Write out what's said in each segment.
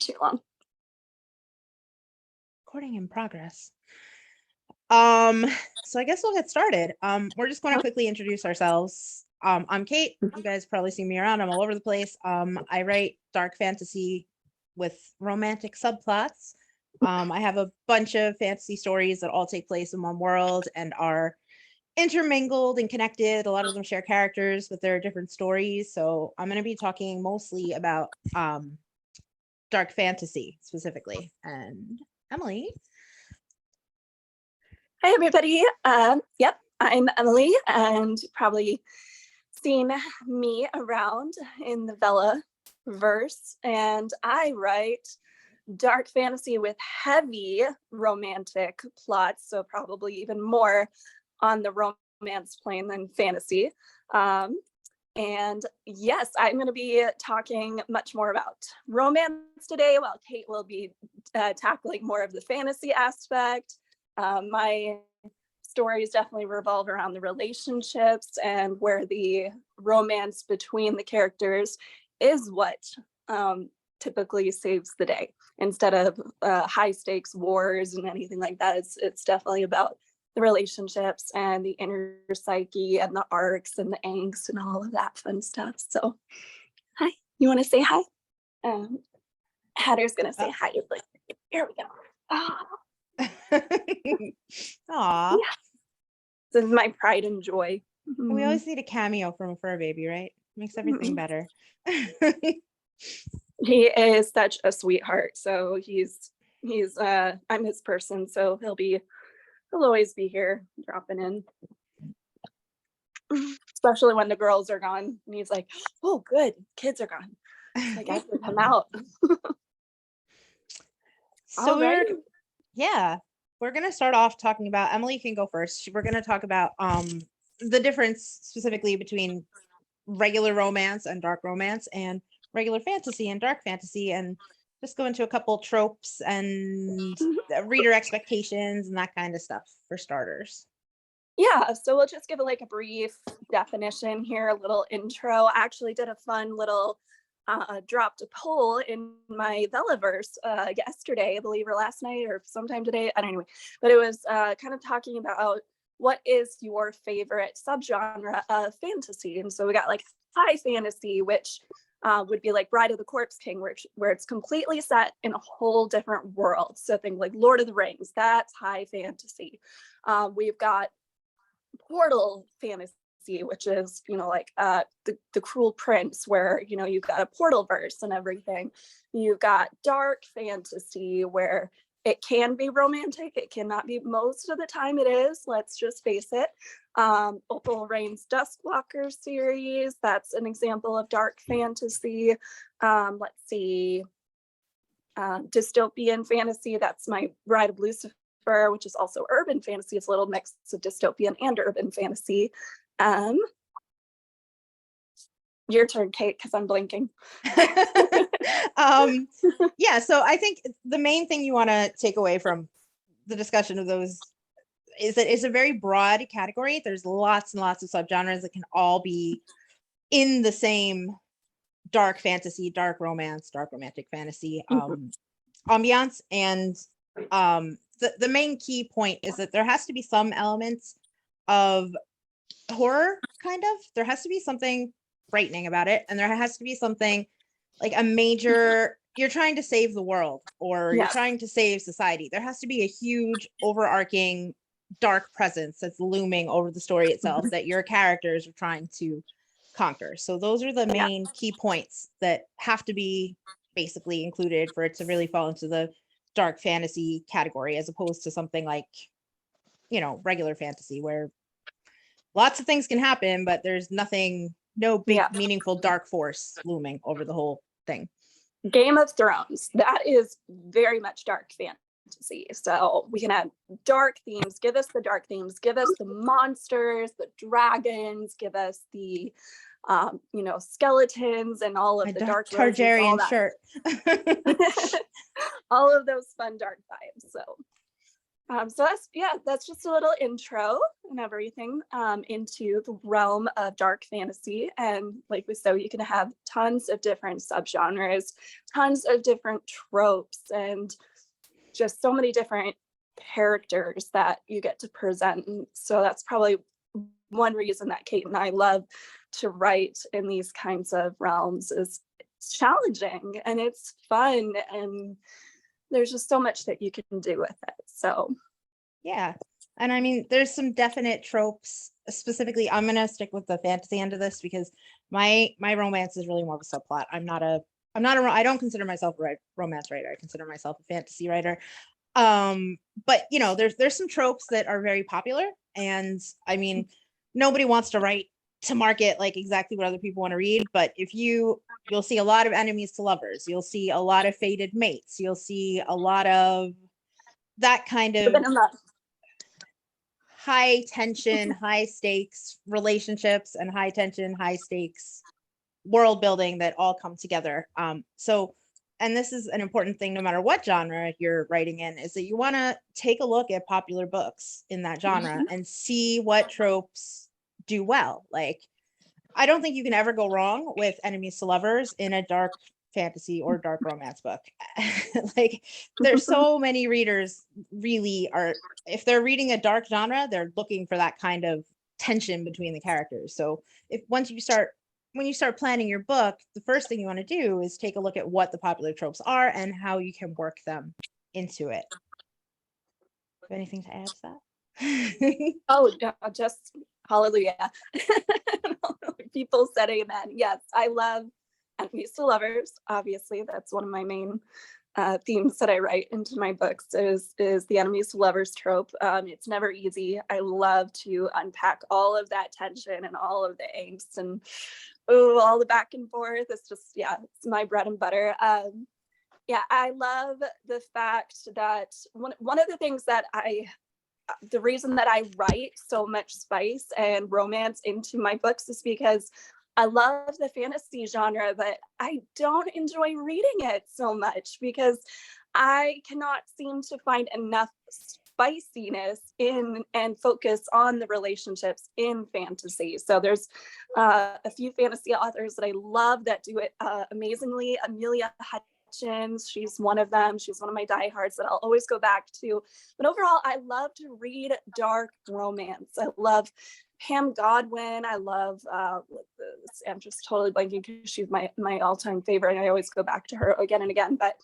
too long. Recording in progress. So I guess we'll get started. We're just going to quickly introduce ourselves. I'm Kate. You guys probably see me around. I'm all over the place. I write dark fantasy with romantic subplots. I have a bunch of fantasy stories that all take place in one world and are intermingled and connected. A lot of them share characters, but they're different stories. So I'm going to be talking mostly about dark fantasy specifically. And Emily. Hi, everybody. Yep, I'm Emily, and probably seen me around in the Vella verse. And I write dark fantasy with heavy romantic plots, so probably even more on the romance plane than fantasy. And yes, I'm going to be talking much more about romance today, while Kate will be tackling more of the fantasy aspect. My stories definitely revolve around the relationships and where the romance between the characters is what typically saves the day, instead of high stakes wars and anything like that. It's definitely about the relationships and the inner psyche and the arcs and the angst and all of that fun stuff. So, hi, you want to say hi? Hatter's gonna say hi. Here we go. Oh. Aw. Yeah. This is my pride and joy. We always need a cameo from a fur baby, right? Makes everything better. He is such a sweetheart. So he's I'm his person, so he'll always be here dropping in. Especially when the girls are gone. And he's like, oh good, kids are gone. Like, I can come out. So we're gonna start off talking about, Emily can go first. We're gonna talk about the difference specifically between regular romance and dark romance, and regular fantasy and dark fantasy, and just go into a couple tropes and reader expectations and that kind of stuff for starters. Yeah, so we'll just give a brief definition here, a little intro. I actually did a fun little dropped a poll in my Vellaverse yesterday, I believe, or last night, or sometime today. I don't know. But it was kind of talking about what is your favorite subgenre of fantasy. And so we got high fantasy, which would be like Bride of the Corpse King, where it's completely set in a whole different world. So think like Lord of the Rings, that's high fantasy. We've got portal fantasy, which is the Cruel Prince, where you've got a portal verse and everything. You've got dark fantasy, where it can be romantic, it cannot be. Most of the time it is, let's just face it. Opal Rain's Duskwalker series, that's an example of dark fantasy. Let's see, dystopian fantasy, that's my Bride of Lucifer, which is also urban fantasy. It's a little mix of dystopian and urban fantasy. Your turn, Kate, because I'm blinking. Yeah, so I think the main thing you want to take away from the discussion of those is that it's a very broad category. There's lots and lots of subgenres that can all be in the same dark fantasy, dark romance, dark romantic fantasy ambiance. And the main key point is that there has to be some elements of horror, kind of. There has to be something frightening about it, and there has to be something like a major, you're trying to save the world, or you're trying to save society. There has to be a huge overarching dark presence that's looming over the story itself that your characters are trying to conquer. So those are the main key points that have to be basically included for it to really fall into the dark fantasy category, as opposed to something like regular fantasy, where lots of things can happen, but there's no big meaningful dark force looming over the whole thing. Game of Thrones, that is very much dark fantasy. So we can add dark themes. Give us the dark themes. Give us the monsters, the dragons. Give us the skeletons and all of the dark Targaryen shirt. All of those fun dark vibes. So that's just a little intro. and everything into the realm of dark fantasy. And like we said, you can have tons of different subgenres, tons of different tropes, and just so many different characters that you get to present. And so that's probably one reason that Kate and I love to write in these kinds of realms, is it's challenging and it's fun, and there's just so much that you can do with it. So Yeah. And I mean, there's some definite tropes. Specifically, I'm gonna stick with the fantasy end of this because my romance is really more of a subplot. I don't consider myself a romance writer. I consider myself a fantasy writer. But you know, there's some tropes that are very popular, and I mean, nobody wants to write to market like exactly what other people want to read. But if you'll see a lot of enemies to lovers, you'll see a lot of fated mates, you'll see a lot of that kind of high tension, high stakes relationships and high tension, high stakes world building that all come together. And this is an important thing no matter what genre you're writing in, is that you want to take a look at popular books in that genre and see what tropes do well. Like, I don't think you can ever go wrong with enemies to lovers in a dark fantasy or dark romance book. Like, there's so many readers really are, if they're reading a dark genre, they're looking for that kind of tension between the characters. So when you start planning your book, the first thing you want to do is take a look at what the popular tropes are and how you can work them into it. Anything to add to that? Oh, just hallelujah. People said amen. Yes, I love enemies to lovers. Obviously, that's one of my main themes that I write into my books is the enemies to lovers trope. It's never easy. I love to unpack all of that tension and all of the angst and all the back and forth. It's just, yeah, it's my bread and butter. Yeah, I love the fact that one of the things that the reason that I write so much spice and romance into my books is because I love the fantasy genre, but I don't enjoy reading it so much because I cannot seem to find enough spiciness in and focus on the relationships in fantasy. So there's a few fantasy authors that I love that do it amazingly. Amelia Hutchins, she's one of them. She's one of my diehards that I'll always go back to. But overall, I love to read dark romance. I love Pam Godwin. I love, I'm just totally blanking because she's my all-time favorite. I always go back to her again and again. But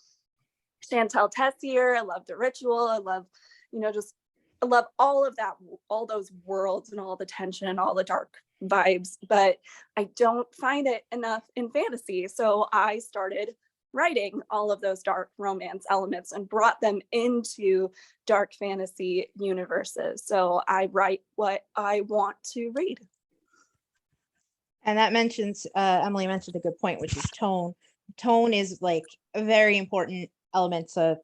Chantal Tessier, I love The Ritual. I love, I love all of that, all those worlds and all the tension and all the dark vibes. But I don't find it enough in fantasy. So I started writing all of those dark romance elements and brought them into dark fantasy universes. So I write what I want to read. And that mentions, Emily mentioned a good point, which is tone. Tone is like a very important element to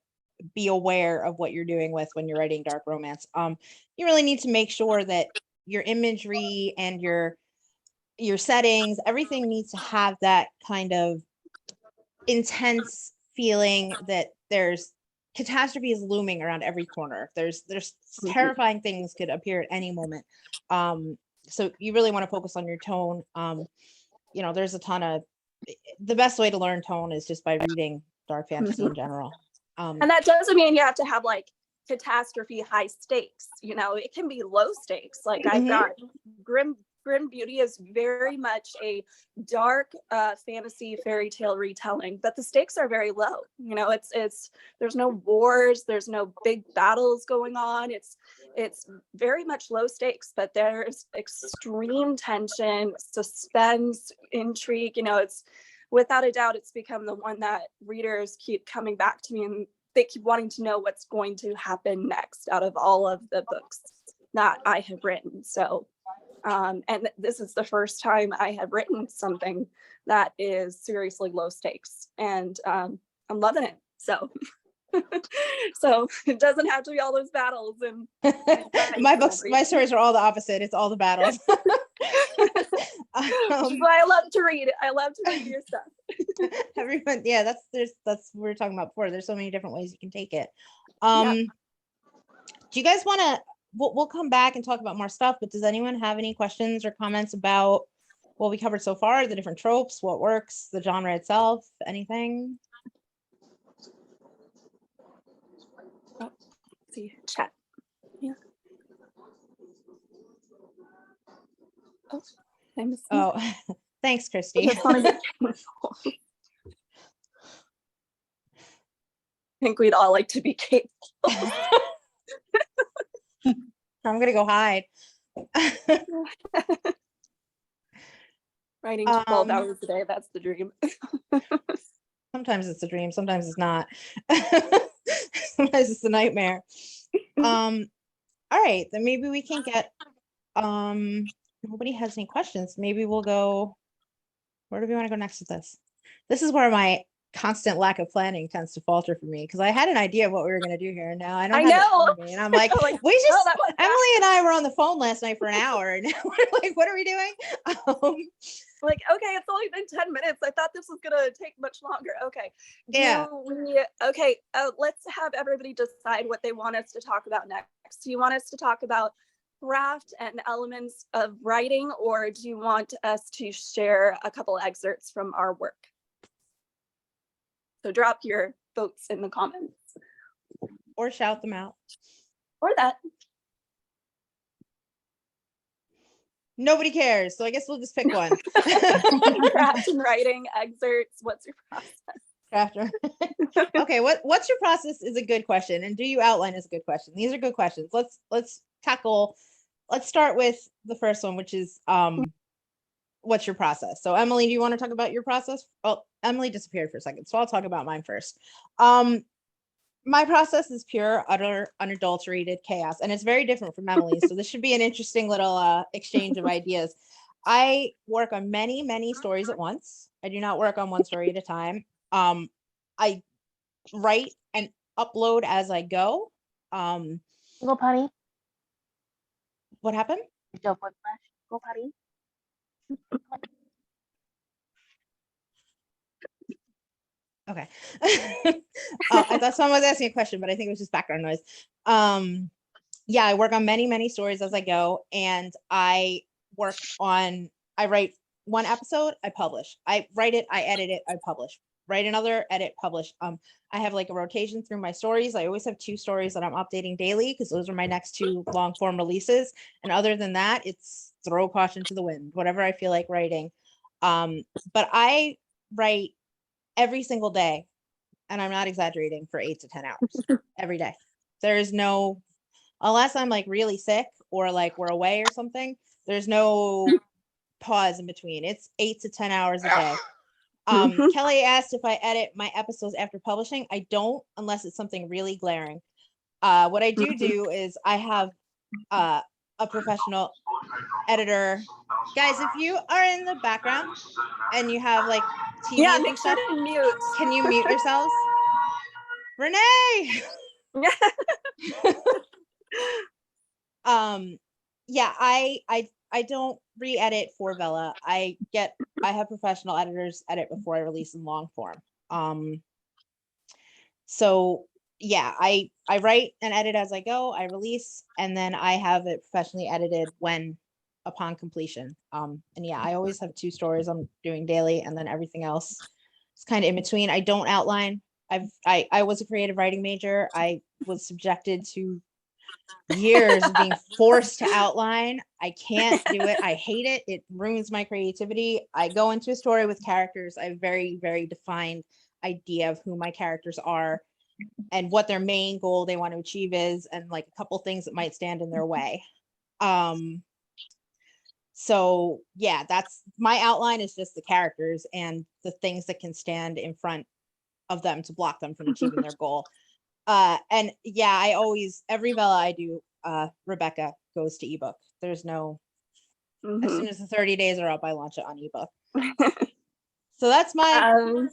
be aware of what you're doing with when you're writing dark romance. You really need to make sure that your imagery and your settings, everything needs to have that kind of intense feeling that there's catastrophe is looming around every corner. There's terrifying things could appear at any moment. So you really want to focus on your tone. There's a ton of, the best way to learn tone is just by reading dark fantasy in general. And that doesn't mean you have to have like catastrophe high stakes. It can be low stakes. Like I've got Grim Beauty is very much a dark fantasy fairy tale retelling, but the stakes are very low. It's there's no wars, there's no big battles going on. It's very much low stakes, but there's extreme tension, suspense, intrigue. It's without a doubt, it's become the one that readers keep coming back to me and they keep wanting to know what's going to happen next out of all of the books that I have written. So and this is the first time I have written something that is seriously low stakes, and I'm loving it. So, so it doesn't have to be all those battles. And my stories are all the opposite. It's all the battles. Which is why I love to read. I love to read your stuff. Everyone, yeah, that's what we were talking about before. There's so many different ways you can take it. Do you guys want to we'll come back and talk about more stuff, but does anyone have any questions or comments about what we covered so far, the different tropes, what works, the genre itself, anything? Oh, see chat. Yeah. Oh, I missed. Oh, thanks, I Christy. just want to get capable. I think we'd all like to be capable. I'm gonna go hide. Writing 12 hours a day, that's the dream. Sometimes it's a dream, sometimes it's not. Sometimes it's a nightmare. All right, then maybe we can get nobody has any questions. Maybe we'll go, where do we want to go next with this? This is where my constant lack of planning tends to falter for me, because I had an idea of what we were going to do here, and now I don't have it in front of me, and I'm like, Like, we just that was Emily and I were on the phone last night for an hour, and now we're like, what are we doing? like, okay, it's only been 10 minutes. I thought this was gonna take much longer. Okay. Yeah. Okay, let's have everybody decide what they want us to talk about next. Do you want us to talk about craft and elements of writing, or do you want us to share a couple excerpts from our work? So drop your votes in the comments. Or shout them out. Or that. Nobody cares, so I guess we'll just pick one. Craft and writing excerpts. What's your process? Okay, what's your process is a good question, and do you outline is a good question. These are good questions. Let's start with the first one, which is what's your process? So Emily, do you want to talk about your process? Oh, Emily disappeared for a second, so I'll talk about mine first. My process is pure, utter, unadulterated chaos, and it's very different from Emily's. So this should be an interesting little exchange of ideas. I work on many stories at once. I do not work on one story at a time. I write and upload as I go. Go potty. What happened? Go potty. Okay. I thought someone was asking a question, but I think it was just background noise. Yeah, I work on many stories as I go, and I write one episode, I publish. I write it, I edit it, I publish. Write another, edit, publish. I have like a rotation through my stories. I always have 2 stories that I'm updating daily, because those are my next 2 long form releases. And other than that, it's throw caution to the wind, whatever I feel like writing. But I write every single day, and I'm not exaggerating, for 8 to 10 hours every day. There is no, unless I'm like really sick or like we're away or something, there's no pause in between. It's 8 to 10 hours a day. Kelly asked if I edit my episodes after publishing. I don't, unless it's something really glaring. What I do is I have a professional editor. Guys, if you are in the background and you have like TV Yeah, and make stuff, sure to mute. can you mute yourselves? Renee. Yeah, I don't re-edit for Vella. I have professional editors edit before I release in long form. So yeah, I write and edit as I go, I release, and then I have it professionally edited when upon completion. And yeah, I always have 2 stories I'm doing daily, and then everything else is kind of in between. I don't outline. I was a creative writing major. I was subjected to years of being forced to outline. I can't do it. I hate it. It ruins my creativity. I go into a story with characters. I have very defined idea of who my characters are and what their main goal they want to achieve is, and like a couple things that might stand in their way. So yeah, that's my outline, is just the characters and the things that can stand in front of them to block them from achieving their goal. And yeah, I always, every Vella I do, Rebecca goes to ebook. There's no, as soon as the 30 days are up, I launch it on ebook. So that's my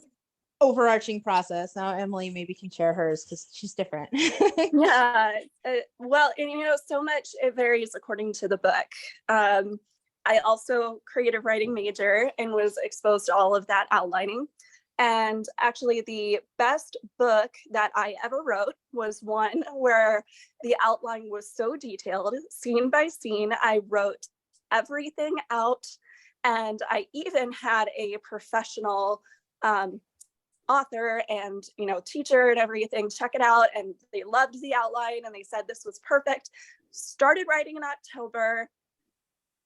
overarching process. Now Emily maybe can share hers, because she's different. Yeah, well, and so much, it varies according to the book. I also creative writing major and was exposed to all of that outlining. And actually, the best book that I ever wrote was one where the outline was so detailed, scene by scene. I wrote everything out, and I even had a professional author and teacher and everything check it out, and they loved the outline and they said this was perfect. Started writing in October,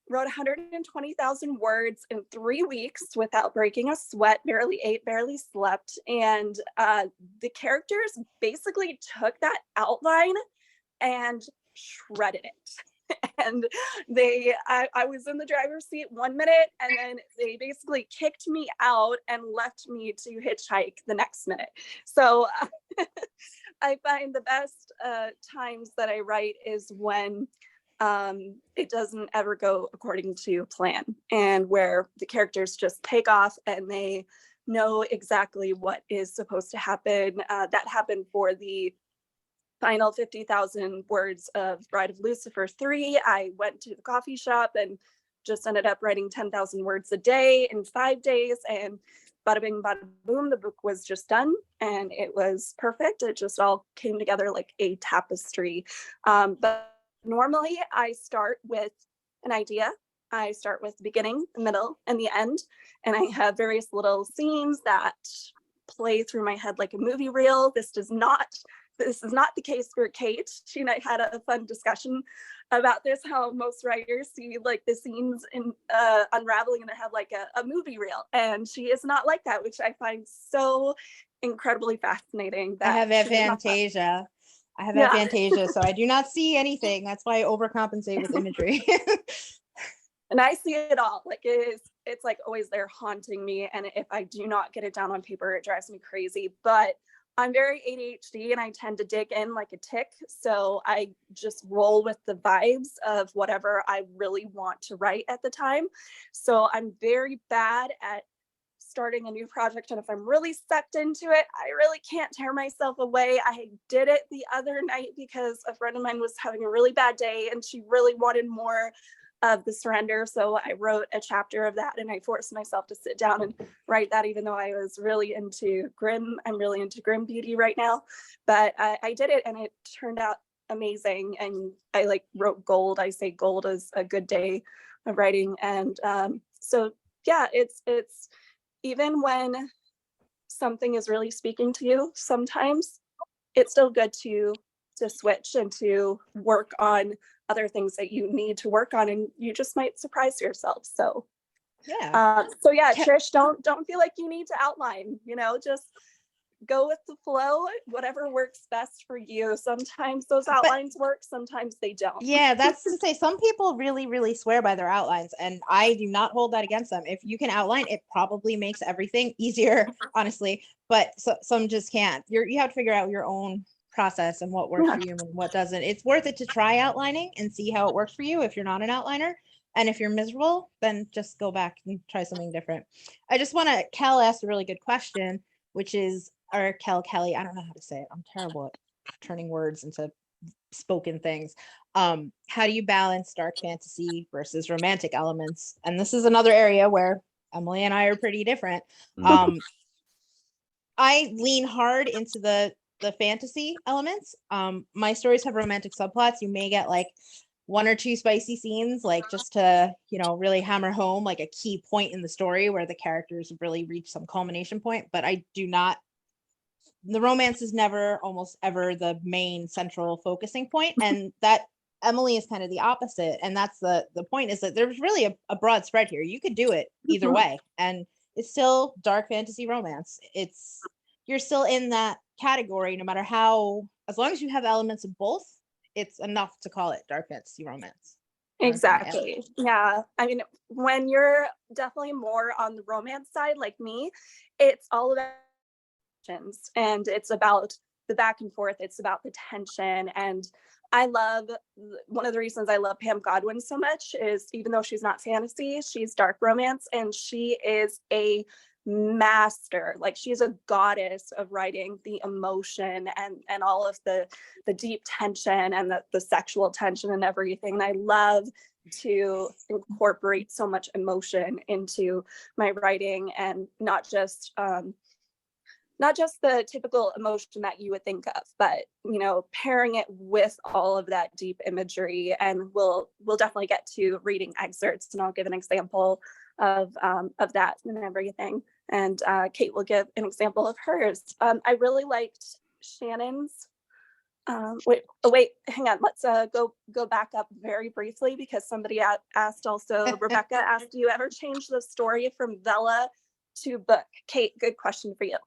wrote 120,000 words in 3 weeks without breaking a sweat, barely ate, barely slept. And the characters basically took that outline and shredded it. And I was in the driver's seat 1 minute, and then they basically kicked me out and left me to hitchhike the next minute. So I find the best times that I write is when it doesn't ever go according to plan, and where the characters just take off and they know exactly what is supposed to happen. That happened for the final 50,000 words of Bride of Lucifer 3. I went to the coffee shop and just ended up writing 10,000 words a day in 5 days, and bada bing, bada boom, the book was just done and it was perfect. It just all came together like a tapestry. But normally I start with an idea. I start with the beginning, the middle, and the end. And I have various little scenes that play through my head like a movie reel. This is not the case for Kate. She and I had a fun discussion about this, how most writers see like the scenes in unraveling in their head like a movie reel. And she is not like that, which I find so incredibly fascinating. I have That aphantasia. Yeah. Aphantasia, so I do not see anything. That's why I overcompensate with imagery. And I see it all. Like it's like always there haunting me. And if I do not get it down on paper, it drives me crazy. But I'm very ADHD and I tend to dig in like a tick. So I just roll with the vibes of whatever I really want to write at the time. So I'm very bad at starting a new project. And if I'm really sucked into it, I really can't tear myself away. I did it the other night because a friend of mine was having a really bad day and she really wanted more of the surrender. So I wrote a chapter of that and I forced myself to sit down and write that, even though I was really into grim. I'm really into grim beauty right now, but I did it and it turned out amazing. And I like wrote gold. I say gold is a good day of writing. And so yeah, it's even when something is really speaking to you, sometimes it's still good to switch and to work on other things that you need to work on, and you just might surprise yourself. So yeah. Trish, don't feel like you need to outline, just go with the flow, whatever works best for you. Sometimes those outlines work, sometimes they don't. Yeah, that's to say, some people really, really swear by their outlines, and I do not hold that against them. If you can outline, it probably makes everything easier, honestly. But some just can't. You have to figure out your own process and what works for you and what doesn't. It's worth it to try outlining and see how it works for you if you're not an outliner. And if you're miserable, then just go back and try something different. I just want to, Kel asked a really good question, which is, or Kelly, I don't know how to say it. I'm terrible at turning words into spoken things. How do you balance dark fantasy versus romantic elements? And this is another area where Emily and I are pretty different. I lean hard into the fantasy elements. My stories have romantic subplots. You may get like 1 or 2 spicy scenes, like just to, really hammer home like a key point in the story where the characters really reach some culmination point. But I do not, the romance is never, almost ever, the main central focusing point. And that Emily is kind of the opposite. And that's the point, is that there's really a broad spread here. You could do it either way. And it's still dark fantasy romance. You're still in that category, no matter how, as long as you have elements of both, it's enough to call it dark fantasy romance. Exactly. Yeah. I mean, when you're definitely more on the romance side, like me, it's all about tensions, and it's about the back and forth. It's about the tension. And I love, one of the reasons I love Pam Godwin so much is, even though she's not fantasy, she's dark romance, and she is a master. Like, she's a goddess of writing the emotion and all of the deep tension and the sexual tension and everything. And I love to incorporate so much emotion into my writing, and not just not just the typical emotion that you would think of, but pairing it with all of that deep imagery. And we'll definitely get to reading excerpts, and I'll give an example of that and everything. And Kate will give an example of hers. I really liked Shannon's. Wait, hang on. Let's go back up very briefly, because somebody asked also. Rebecca asked, "Do you ever change the story from Vella to book?" Kate, good question for you.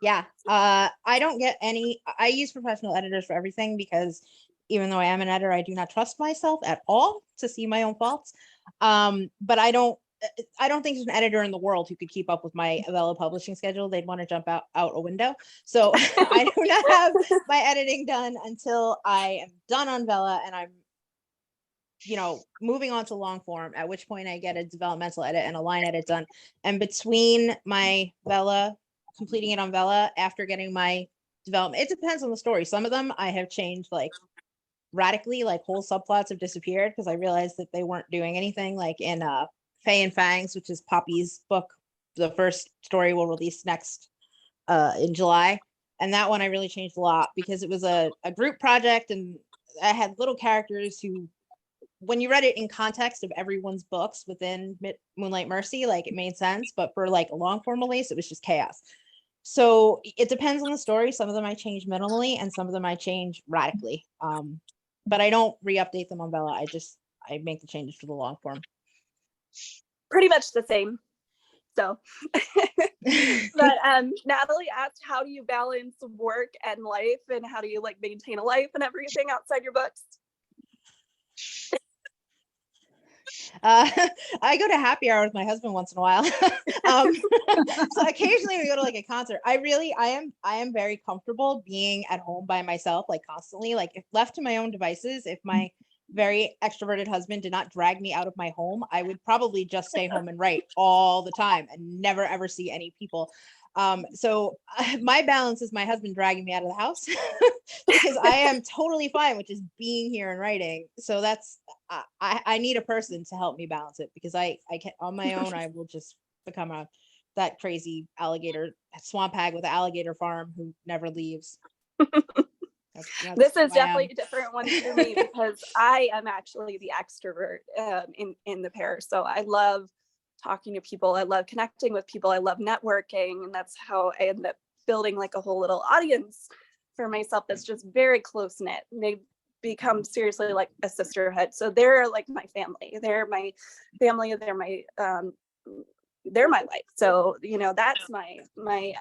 Yeah, I don't get any. I use professional editors for everything, because even though I am an editor, I do not trust myself at all to see my own faults. But I don't think there's an editor in the world who could keep up with my Vella publishing schedule. They'd want to jump out a window. So I do not have my editing done until I am done on Vella and I'm, moving on to long form, at which point I get a developmental edit and a line edit done. And between my Vella, completing it on Vella after getting my development, it depends on the story. Some of them I have changed like radically, like whole subplots have disappeared because I realized that they weren't doing anything, like in Faye and Fangs, which is Poppy's book. The first story will release next in July. And that one I really changed a lot because it was a group project, and I had little characters who, when you read it in context of everyone's books within Moonlight Mercy, like it made sense. But for like a long form release, it was just chaos. So it depends on the story. Some of them I change minimally and some of them I change radically. But I don't re-update them on Vella. I make the changes for the long form. Pretty much the same. So, but Natalie asked, how do you balance work and life, and how do you like maintain a life and everything outside your books? I go to happy hour with my husband once in a while. So occasionally we go to like a concert. I am very comfortable being at home by myself, like constantly. Like if left to my own devices, if my very extroverted husband did not drag me out of my home, I would probably just stay home and write all the time and never ever see any people. So my balance is my husband dragging me out of the house because I am totally fine with just being here and writing. So that's I need a person to help me balance it, because I can't on my own. I will just become that crazy alligator swamp hag with an alligator farm who never leaves. This is definitely a different one for me because I am actually the extrovert in the pair. So I love talking to people. I love connecting with people. I love networking. And that's how I end up building like a whole little audience for myself that's just very close knit. And they become seriously like a sisterhood. So they're like my family. They're my family. They're my life. So, that's my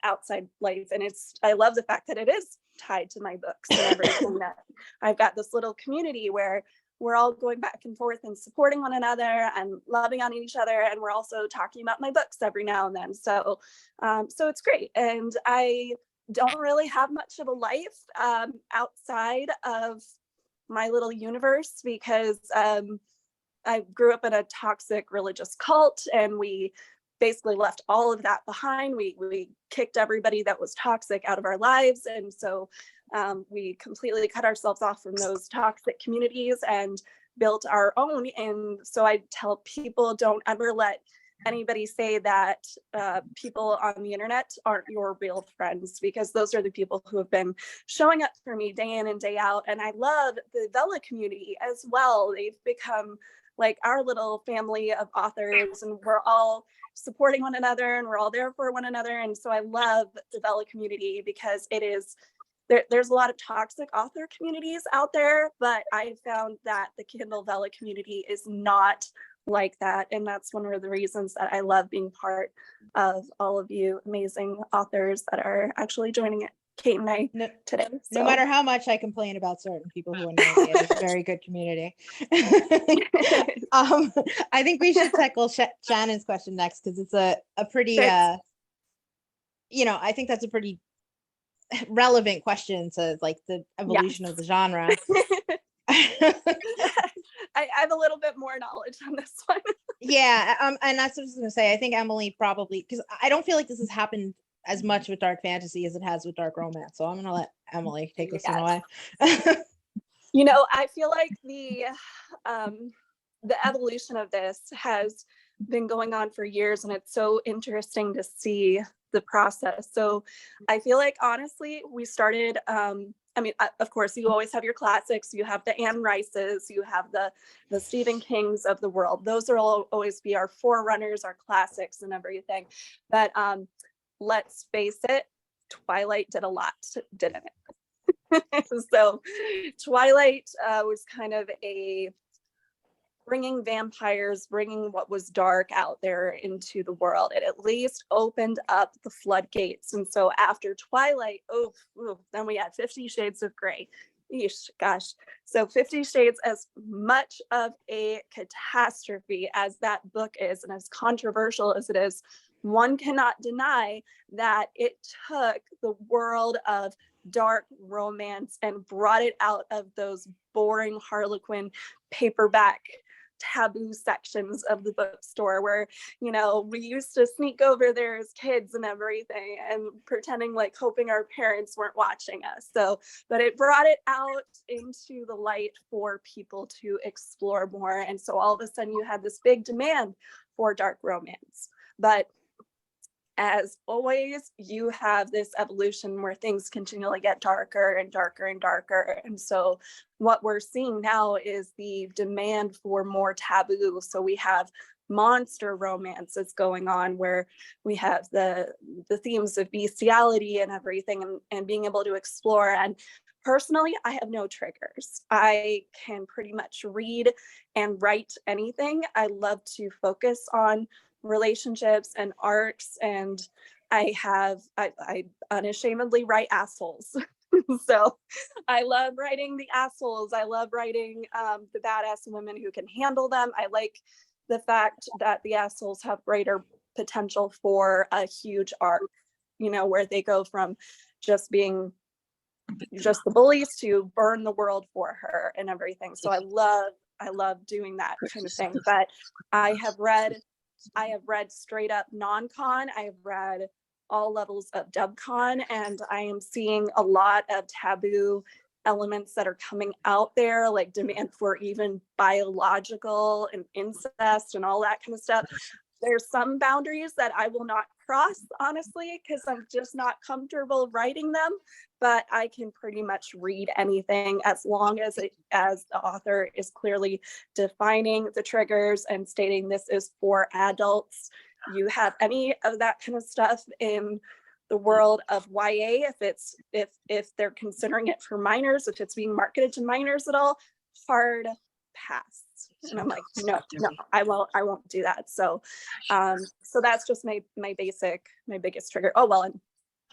outside life. And I love the fact that it is tied to my books and everything. That I've got this little community where we're all going back and forth and supporting one another and loving on each other. And we're also talking about my books every now and then. So it's great. And I don't really have much of a life outside of my little universe, because I grew up in a toxic religious cult, and we basically left all of that behind. We kicked everybody that was toxic out of our lives. And so we completely cut ourselves off from those toxic communities and built our own. And so I tell people, don't ever let anybody say that people on the internet aren't your real friends, because those are the people who have been showing up for me day in and day out. And I love the Vella community as well. They've become like our little family of authors, and we're all supporting one another and we're all there for one another. And so I love the Vella community because it is there's a lot of toxic author communities out there, but I found that the Kindle Vella community is not like that. And that's one of the reasons that I love being part of all of you amazing authors that are actually joining it. Kate and I today. No matter how much I complain about certain people who annoy me, it's a very good community. I think we should tackle Shannon's question next, because it's a pretty, I think that's a pretty relevant question to like the evolution of the genre. I have a little bit more knowledge on this one. Yeah, and that's what I was going to say. I think Emily probably, because I don't feel like this has happened as much with dark fantasy as it has with dark romance. So I'm going to let Emily take this one away. I feel like the evolution of this has been going on for years, and it's so interesting to see the process. So I feel like honestly, we started I mean, of course, you always have your classics. You have the Anne Rices, you have the Stephen Kings of the world. Those are all always be our forerunners, our classics, and everything. But let's face it, Twilight did a lot, didn't it? So Twilight was kind of a bringing vampires, bringing what was dark out there into the world. It at least opened up the floodgates. And so after Twilight, then we had 50 Shades of Grey. Eesh, gosh. So 50 Shades, as much of a catastrophe as that book is, and as controversial as it is, one cannot deny that it took the world of dark romance and brought it out of those boring Harlequin paperback taboo sections of the bookstore where, you know, we used to sneak over there as kids and everything and pretending like hoping our parents weren't watching us. So, but it brought it out into the light for people to explore more. And so all of a sudden you had this big demand for dark romance. But as always, you have this evolution where things continually get darker and darker and darker. And so what we're seeing now is the demand for more taboo. So we have monster romance that's going on where we have the themes of bestiality and everything, and being able to explore. And personally, I have no triggers. I can pretty much read and write anything. I love to focus on relationships and arcs, and I unashamedly write assholes. So I love writing the assholes. I love writing the badass women who can handle them. I like the fact that the assholes have greater potential for a huge arc, you know, where they go from just being just the bullies to burn the world for her and everything. So I love doing that kind of thing. But I have read straight up non-con. I have read all levels of dub-con, and I am seeing a lot of taboo elements that are coming out there, like demand for even biological and incest and all that kind of stuff. There's some boundaries that I will not cross, honestly, because I'm just not comfortable writing them, but I can pretty much read anything as long as the author is clearly defining the triggers and stating this is for adults. You have any of that kind of stuff in the world of YA, if they're considering it for minors, if it's being marketed to minors at all, hard pass. And I'm like, no, I won't do that. So so that's just my biggest trigger. Oh well, and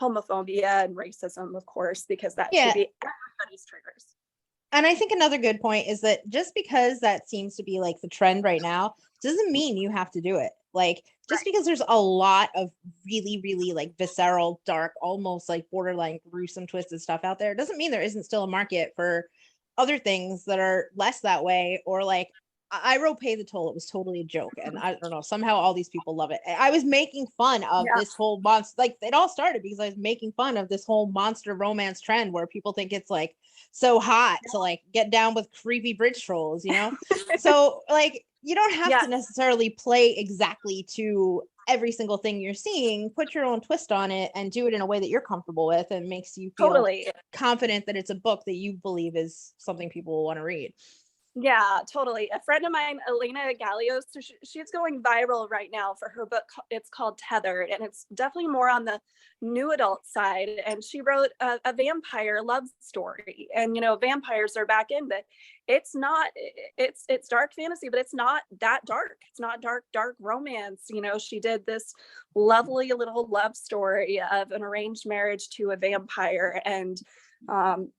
homophobia and racism, of course, because that should be everybody's triggers. And I think another good point is that just because that seems to be like the trend right now doesn't mean you have to do it. Like just because there's a lot of really, really like visceral, dark, almost like borderline gruesome, twisted stuff out there doesn't mean there isn't still a market for other things that are less that way. Or like I wrote Pay the Toll. It was totally a joke. And I don't know, somehow all these people love it. I was making fun of this whole monster. Like it all started because I was making fun of this whole monster romance trend where people think it's like so hot to like get down with creepy bridge trolls, you know? So like, you don't have to necessarily play exactly to every single thing you're seeing. Put your own twist on it and do it in a way that you're comfortable with and makes you feel confident that it's a book that you believe is something people will want to read. Yeah, totally. A friend of mine, Elena Gallios, so she's going viral right now for her book. It's called Tethered, and it's definitely more on the new adult side. And she wrote a vampire love story. And, you know, vampires are back in, but it's not, it's dark fantasy, but it's not that dark. It's not dark romance. You know, she did this lovely little love story of an arranged marriage to a vampire. And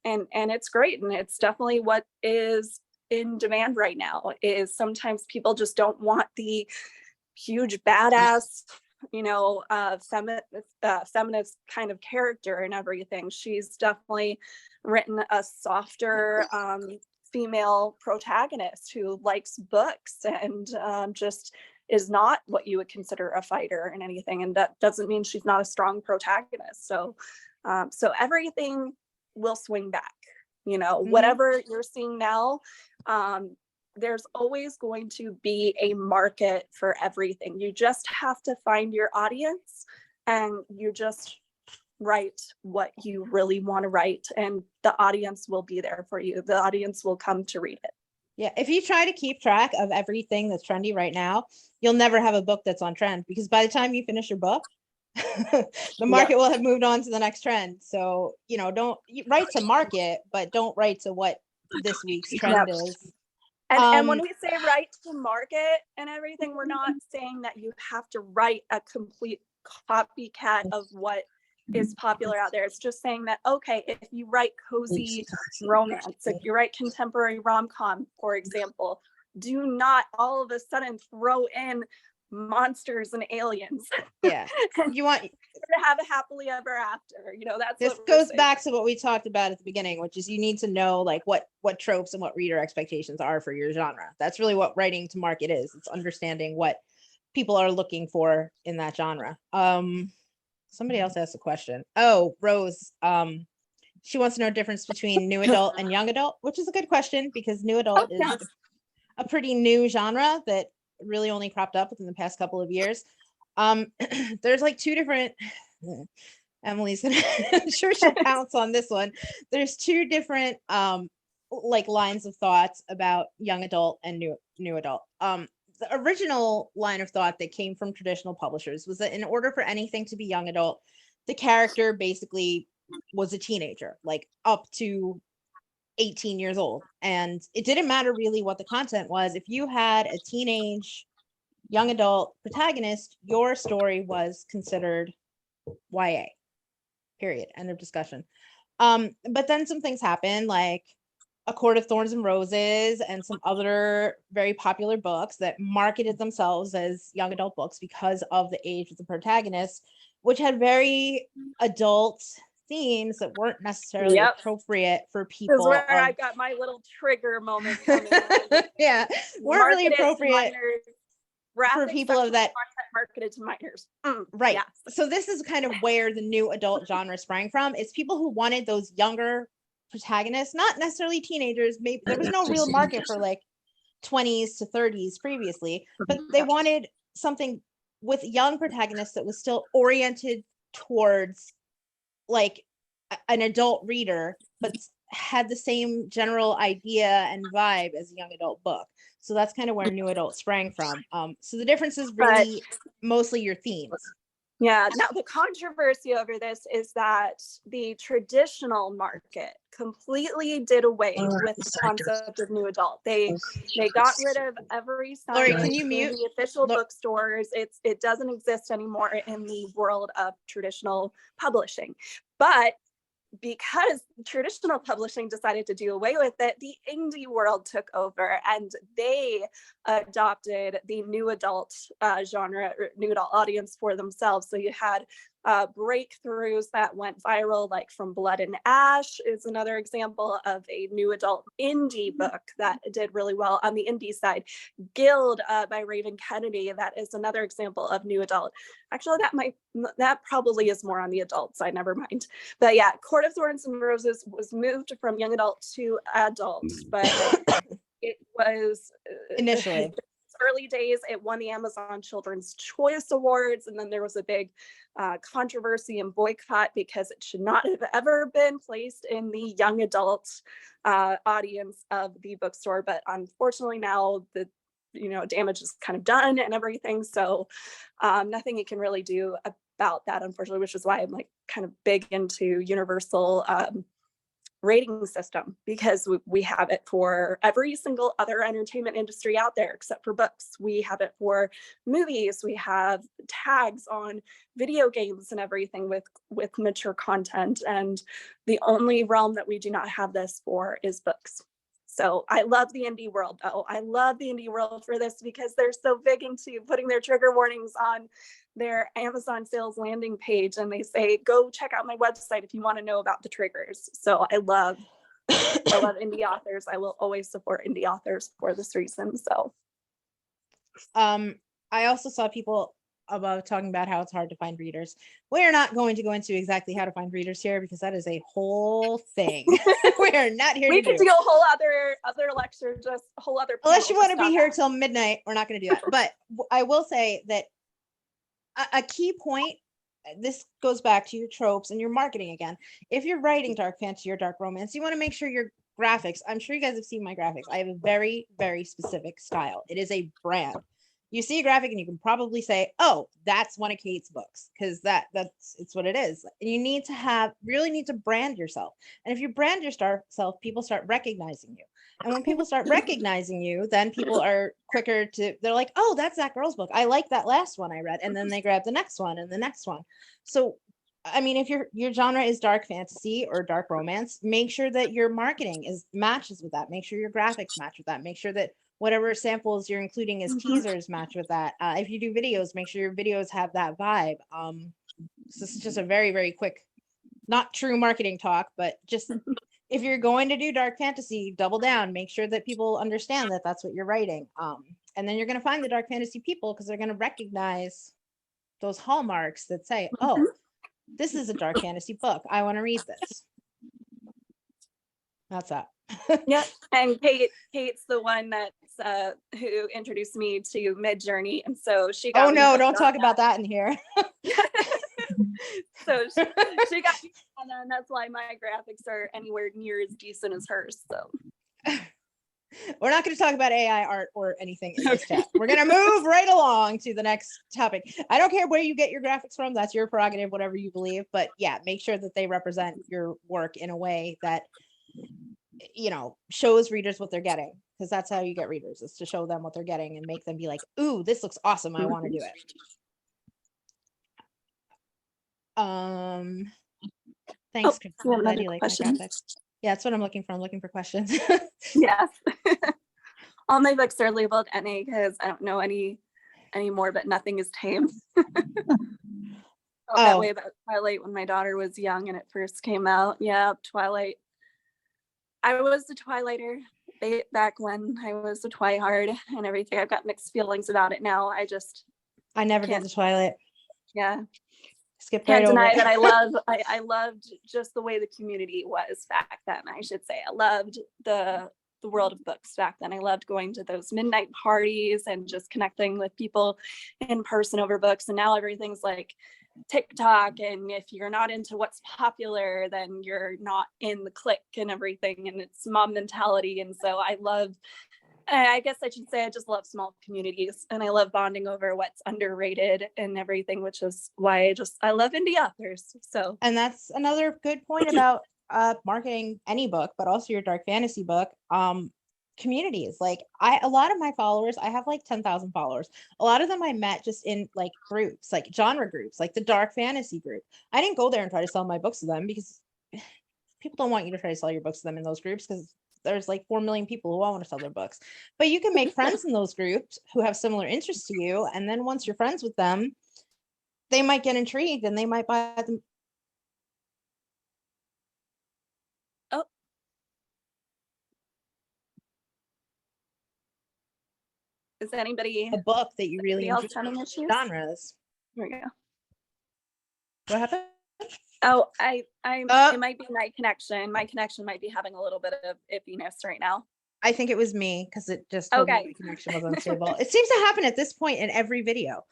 it's great. And it's definitely what is in demand right now. Is sometimes people just don't want the huge badass, you know, feminist kind of character and everything. She's definitely written a softer female protagonist who likes books and just is not what you would consider a fighter and anything. And that doesn't mean she's not a strong protagonist. So everything will swing back. You know, whatever you're seeing now, there's always going to be a market for everything. You just have to find your audience, and you just write what you really want to write, and the audience will be there for you. The audience will come to read it. Yeah, if you try to keep track of everything that's trendy right now, you'll never have a book that's on trend, because by the time you finish your book, the market will have moved on to the next trend. So, don't write to market, but don't write to what this week's trend is. And when we say write to market and everything, we're not saying that you have to write a complete copycat of what is popular out there. It's just saying that, okay, if you write cozy romance, if you write contemporary rom-com, for example, do not all of a sudden throw in monsters and aliens. Yeah. You want to have a happily ever after. That's this goes back to what we talked about at the beginning, which is you need to know like what tropes and what reader expectations are for your genre. That's really what writing to market is. It's understanding what people are looking for in that genre. Somebody else asked a question. Oh, Rose. She wants to know the difference between new adult and young adult, which is a good question, because new adult is a pretty new genre that really only cropped up within the past couple of years. There's like two different Emily's gonna I'm sure she'll pounce on this one. There's two different like lines of thoughts about young adult and new adult. The original line of thought that came from traditional publishers was that in order for anything to be young adult, the character basically was a teenager, like up to 18 years old. And it didn't matter really what the content was. If you had a teenage young adult protagonist, your story was considered YA. Period. End of discussion. But then some things happen, like A Court of Thorns and Roses and some other very popular books that marketed themselves as young adult books because of the age of the protagonist, which had very adult themes that weren't necessarily appropriate for people. This is where I got my little trigger moment coming in. Yeah, weren't really appropriate for people of that content marketed to minors. Right. Yes. So this is kind of where the new adult genre sprang from. It's people who wanted those younger protagonists, not necessarily teenagers. Maybe there was no real market for like 20s to 30s previously, but they wanted something with young protagonists that was still oriented towards like an adult reader, but had the same general idea and vibe as a young adult book. So that's kind of where new adult sprang from. So the difference is really mostly your themes. Yeah. Now the controversy over this is that the traditional market completely did away with the concept of new adult. They got rid of every sign Lori, can you in mute? the official bookstores. It doesn't exist anymore in the world of traditional publishing. But because traditional publishing decided to do away with it, the indie world took over, and they adopted the new adult genre, or new adult audience for themselves. So you had breakthroughs that went viral, like From Blood and Ash is another example of a new adult indie book that did really well on the indie side. Guild by Raven Kennedy, that is another example of new adult. Actually, that probably is more on the adult side, never mind. But yeah, Court of Thorns and Roses was moved from young adult to adult, but it was initially early days. It won the Amazon Children's Choice Awards, and then there was a big controversy and boycott because it should not have ever been placed in the young adult audience of the bookstore. But unfortunately now the damage is kind of done and everything, so nothing you can really do about that, unfortunately, which is why I'm like kind of big into universal rating system, because we have it for every single other entertainment industry out there except for books. We have it for movies. We have tags on video games and everything with mature content, and the only realm that we do not have this for is books. So I love the indie world, though. I love the indie world for this because they're so big into putting their trigger warnings on their Amazon sales landing page, and they say, go check out my website if you want to know about the triggers. So I love indie authors. I will always support indie authors for this reason. So I also saw people about talking about how it's hard to find readers. We're not going to go into exactly how to find readers here because that is a whole thing. We are not here We to could do. do a whole other lecture, just a whole other. Unless you panel want to just be on here that. till midnight, we're not going to do that. But I will say that a key point, this goes back to your tropes and your marketing again. If you're writing dark fantasy or dark romance, you want to make sure your graphics, I'm sure you guys have seen my graphics. I have a very, very specific style. It is a brand. You see a graphic and you can probably say, oh, that's one of Kate's books, because it's what it is. And you need to really need to brand yourself. And if you brand yourself, people start recognizing you. And when people start recognizing you, then people are quicker they're like, oh, that's that girl's book. I like that last one I read. And then they grab the next one and the next one. So, I mean, if your genre is dark fantasy or dark romance, make sure that your marketing matches with that. Make sure your graphics match with that. Make sure that whatever samples you're including as teasers match with that. If you do videos, make sure your videos have that vibe. This is just a very, very quick, not true marketing talk, but just if you're going to do dark fantasy, double down, make sure that people understand that that's what you're writing. And then you're going to find the dark fantasy people because they're going to recognize those hallmarks that say, oh, this is a dark fantasy book. I want to read this. That's that. Yeah, and Kate's the one that's who introduced me to Midjourney, and so she got. Oh no, don't talk about that in here. So she got me on there, and that's why my graphics are anywhere near as decent as hers. So we're not going to talk about AI art or anything in this chat. We're going to move right along to the next topic. I don't care where you get your graphics from. That's your prerogative, whatever you believe. But yeah, make sure that they represent your work in a way that, you know, shows readers what they're getting, because that's how you get readers, is to show them what they're getting and make them be like, ooh, this looks awesome. I want to do it. Thanks. Oh, Glad you like my graphics. Yeah, that's what I'm looking for. I'm looking for questions. Yes. All my books are labeled NA because I don't know any more, but nothing is tame. That way about Twilight when my daughter was young and it first came out. Yeah, Twilight. I was a Twilighter back when I was a Twihard and everything. I've got mixed feelings about it now. I never did the Twilight. Yeah. Skipped Can't right over deny it. that I loved just the way the community was back then. I should say I loved the world of books back then. I loved going to those midnight parties and just connecting with people in person over books. And now everything's like TikTok, and if you're not into what's popular, then you're not in the clique and everything, and it's mob mentality. And so I guess I should say I just love small communities, and I love bonding over what's underrated and everything, which is why I love indie authors. So, and that's another good point about marketing any book, but also your dark fantasy book. Communities, like a lot of my followers, I have like 10,000 followers. A lot of them I met just in like groups, like genre groups, like the dark fantasy group. I didn't go there and try to sell my books to them, because people don't want you to try to sell your books to them in those groups, because there's like 4 million people who all want to sell their books. But you can make friends in those groups who have similar interests to you, and then once you're friends with them, they might get intrigued and they might buy them. is anybody a book that you really else enjoy. having issues? Genres. There we go. What happened? Oh, it might be my connection. My connection might be having a little bit of iffiness right now. I think it was me, because it just told me the connection was unstable. It seems to happen at this point in every video.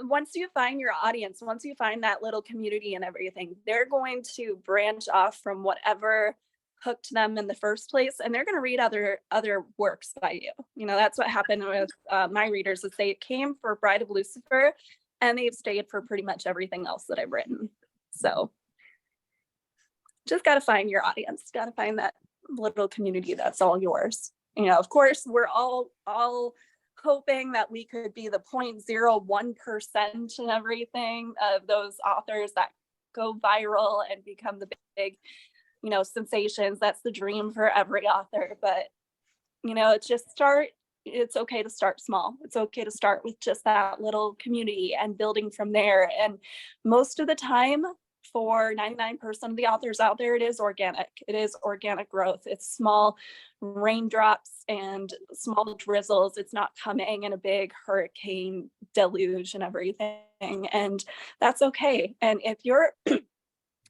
Once you find your audience, once you find that little community and everything, they're going to branch off from whatever hooked them in the first place, and they're going to read other works by you. You know, that's what happened with my readers, is they came for Bride of Lucifer, and they've stayed for pretty much everything else that I've written. So just got to find your audience, got to find that little community that's all yours. You know, of course, we're all hoping that we could be the 0.01% and everything of those authors that go viral and become the big, you know, sensations. That's the dream for every author. But, you know, it's okay to start small. It's okay to start with just that little community and building from there. And most of the time, for 99% of the authors out there, it is organic. It is organic growth. It's small raindrops and small drizzles. It's not coming in a big hurricane deluge and everything. And that's okay. And if you're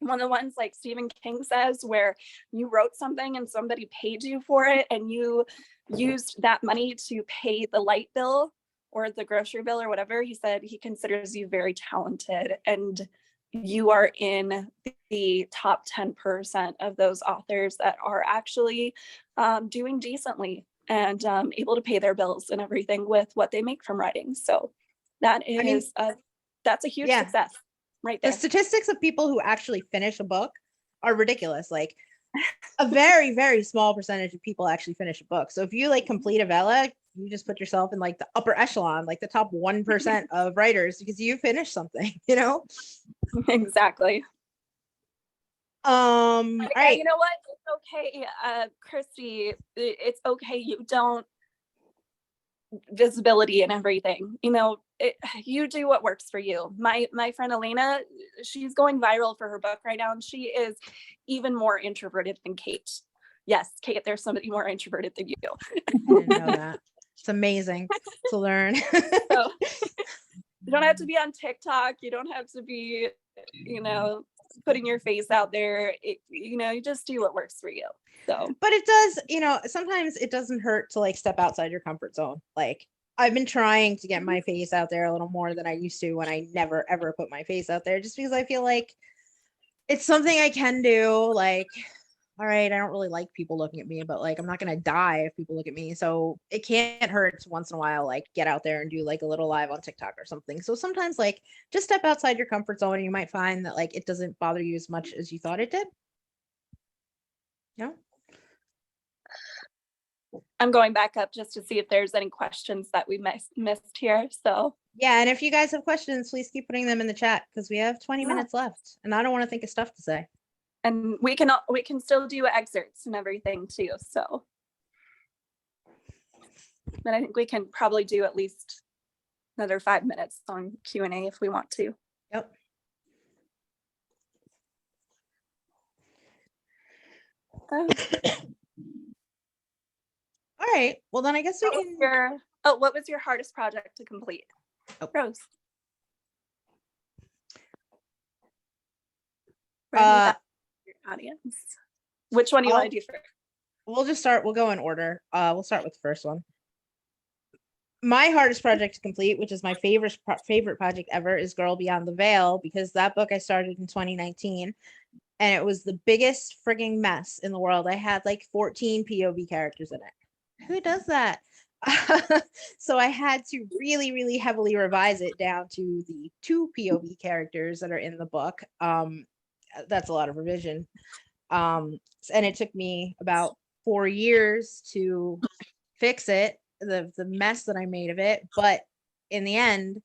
one of the ones like Stephen King says, where you wrote something and somebody paid you for it and you used that money to pay the light bill or the grocery bill or whatever, he said he considers you very talented and you are in the top 10% of those authors that are actually doing decently and able to pay their bills and everything with what they make from writing. So that is, that's a huge success right there. The statistics of people who actually finish a book are ridiculous. Like a very, very small percentage of people actually finish a book. So if you like complete a Vella, you just put yourself in like the upper echelon, like the top 1% of writers because you finished something, you know? Exactly. All right. You know what? It's okay, Christy. It's okay. You don't visibility and everything. You know, you do what works for you. My friend Elena, she's going viral for her book right now, and she is even more introverted than Kate. Yes, Kate, there's somebody more introverted than you. I didn't know that. It's amazing to learn. So, you don't have to be on TikTok. You don't have to be, you know, putting your face out there. You know, you just do what works for you. So, but it does, you know, sometimes it doesn't hurt to like step outside your comfort zone. Like I've been trying to get my face out there a little more than I used to when I never ever put my face out there, just because I feel like it's something I can do. Like, all right, I don't really like people looking at me, but like I'm not gonna die if people look at me. So it can't hurt to once in a while, like get out there and do like a little live on TikTok or something. So sometimes like just step outside your comfort zone and you might find that like it doesn't bother you as much as you thought it did. Yeah. I'm going back up just to see if there's any questions that we missed here. So yeah, and if you guys have questions, please keep putting them in the chat because we have 20 minutes left, and I don't want to think of stuff to say. And we can still do excerpts and everything too. So, but I think we can probably do at least another 5 minutes on Q&A if we want to. Yep. All right. Well, then I guess we can. What was your hardest project to complete? Oh. Rose. Your audience. Which one do you want to do first? We'll just start. We'll go in order. We'll start with the first one. My hardest project to complete, which is my favorite project ever, is Girl Beyond the Veil, because that book I started in 2019. And it was the biggest frigging mess in the world. I had like 14 POV characters in it. Who does that? So I had to really, really heavily revise it down to the 2 POV characters that are in the book. That's a lot of revision. And it took me about 4 years to fix it, the mess that I made of it. But in the end,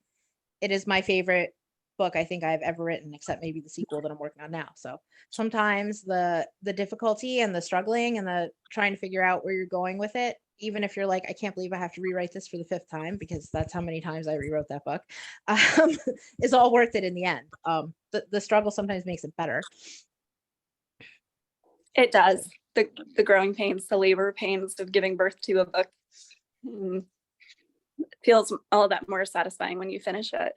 it is my favorite book I think I've ever written, except maybe the sequel that I'm working on now. So sometimes the difficulty and the struggling and the trying to figure out where you're going with it, even if you're like, I can't believe I have to rewrite this for the 5th time, because that's how many times I rewrote that book, is all worth it in the end. The struggle sometimes makes it better. It does. The growing pains, the labor pains of giving birth to a book feels all that more satisfying when you finish it.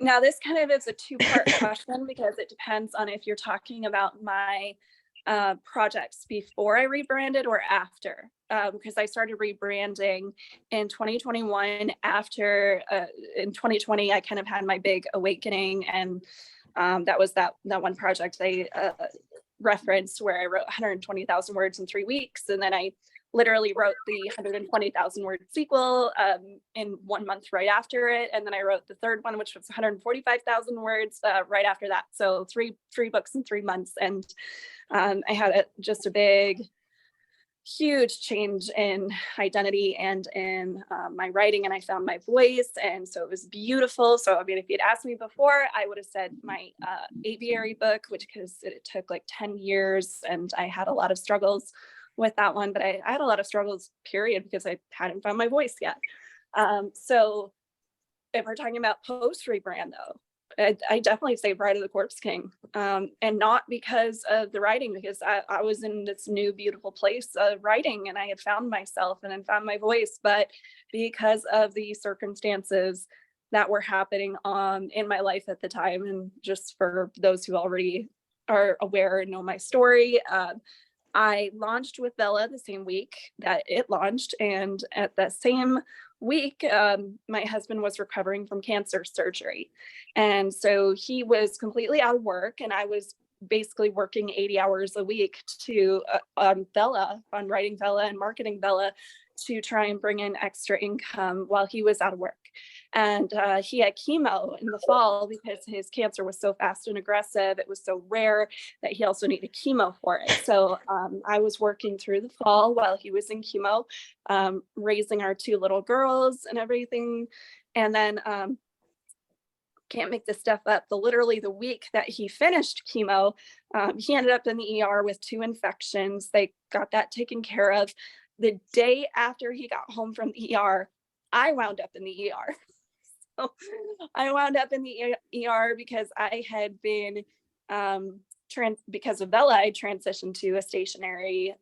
Now this kind of is a 2-part question because it depends on if you're talking about my projects before I rebranded or after, because I started rebranding in 2021 after in 2020 I kind of had my big awakening, and that was that one project I referenced where I wrote 120,000 words in 3 weeks, and then I literally wrote the 120,000 word sequel in 1 month right after it, and then I wrote the 3rd one, which was 145,000 words right after that. So three books in 3 months, and I had just a big, huge change in identity and in my writing, and I found my voice, and so it was beautiful. So I mean, if you'd asked me before, I would have said my aviary book, which because it took like 10 years, and I had a lot of struggles with that one, but I had a lot of struggles, period, because I hadn't found my voice yet. So if we're talking about post rebrand though, I definitely say Bride of the Corpse King. And not because of the writing, because I was in this new beautiful place of writing and I had found myself and I found my voice, but because of the circumstances that were happening in my life at the time. And just for those who already are aware and know my story, I launched with Vella the same week that it launched. And at the same week, my husband was recovering from cancer surgery. And so he was completely out of work, and I was basically working 80 hours a week on writing Vella and marketing Vella to try and bring in extra income while he was out of work. And he had chemo in the fall because his cancer was so fast and aggressive. It was so rare that he also needed chemo for it. So I was working through the fall while he was in chemo, raising our 2 little girls and everything. And then can't make this stuff up. Literally the week that he finished chemo, he ended up in the ER with 2 infections. They got that taken care of. The day after he got home from the ER, I wound up in the ER. So I wound up in the ER because I had been, because of Vella, I transitioned to a stationary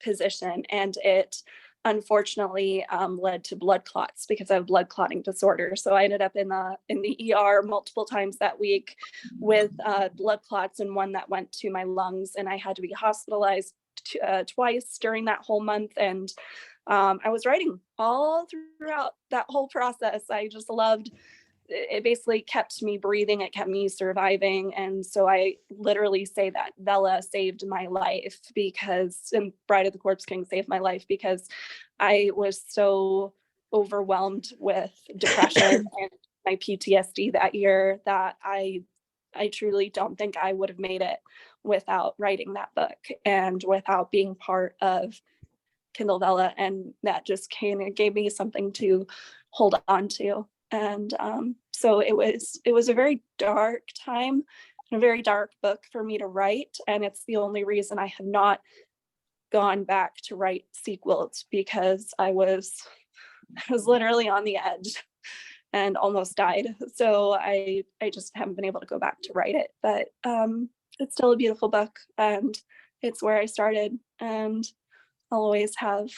position, and it unfortunately led to blood clots because I have blood clotting disorder. So I ended up in the ER multiple times that week with blood clots, and one that went to my lungs, and I had to be hospitalized twice during that whole month. And I was writing all throughout that whole process. I just loved it. Basically kept me breathing. It kept me surviving. And so I literally say that Vella saved my life and Bride of the Corpse King saved my life because I was so overwhelmed with depression and my PTSD that year that I truly don't think I would have made it without writing that book and without being part of Kindle Vella. And that just kind of gave me something to hold on to. And so it was a very dark time and a very dark book for me to write. And it's the only reason I have not gone back to write sequels, because I was literally on the edge and almost died. So I just haven't been able to go back to write it. But it's still a beautiful book, and it's where I started, and I'll always have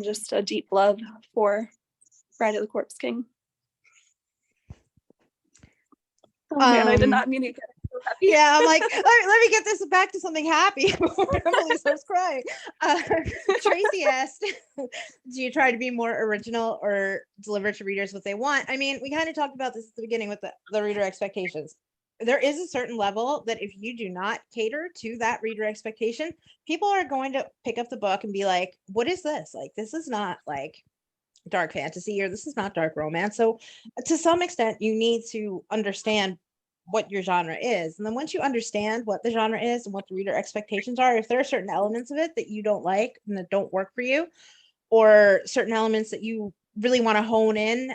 just a deep love for Bride of the Corpse King. Oh man, I did not mean to get so happy. Yeah, I'm like, let me get this back to something happy before Emily starts crying. Tracy asked, do you try to be more original or deliver to readers what they want? I mean, we kind of talked about this at the beginning with the reader expectations. There is a certain level that if you do not cater to that reader expectation, people are going to pick up the book and be like, what is this? Like, this is not like dark fantasy, or this is not dark romance. So to some extent, you need to understand what your genre is. And then once you understand what the genre is and what the reader expectations are, if there are certain elements of it that you don't like and that don't work for you, or certain elements that you really want to hone in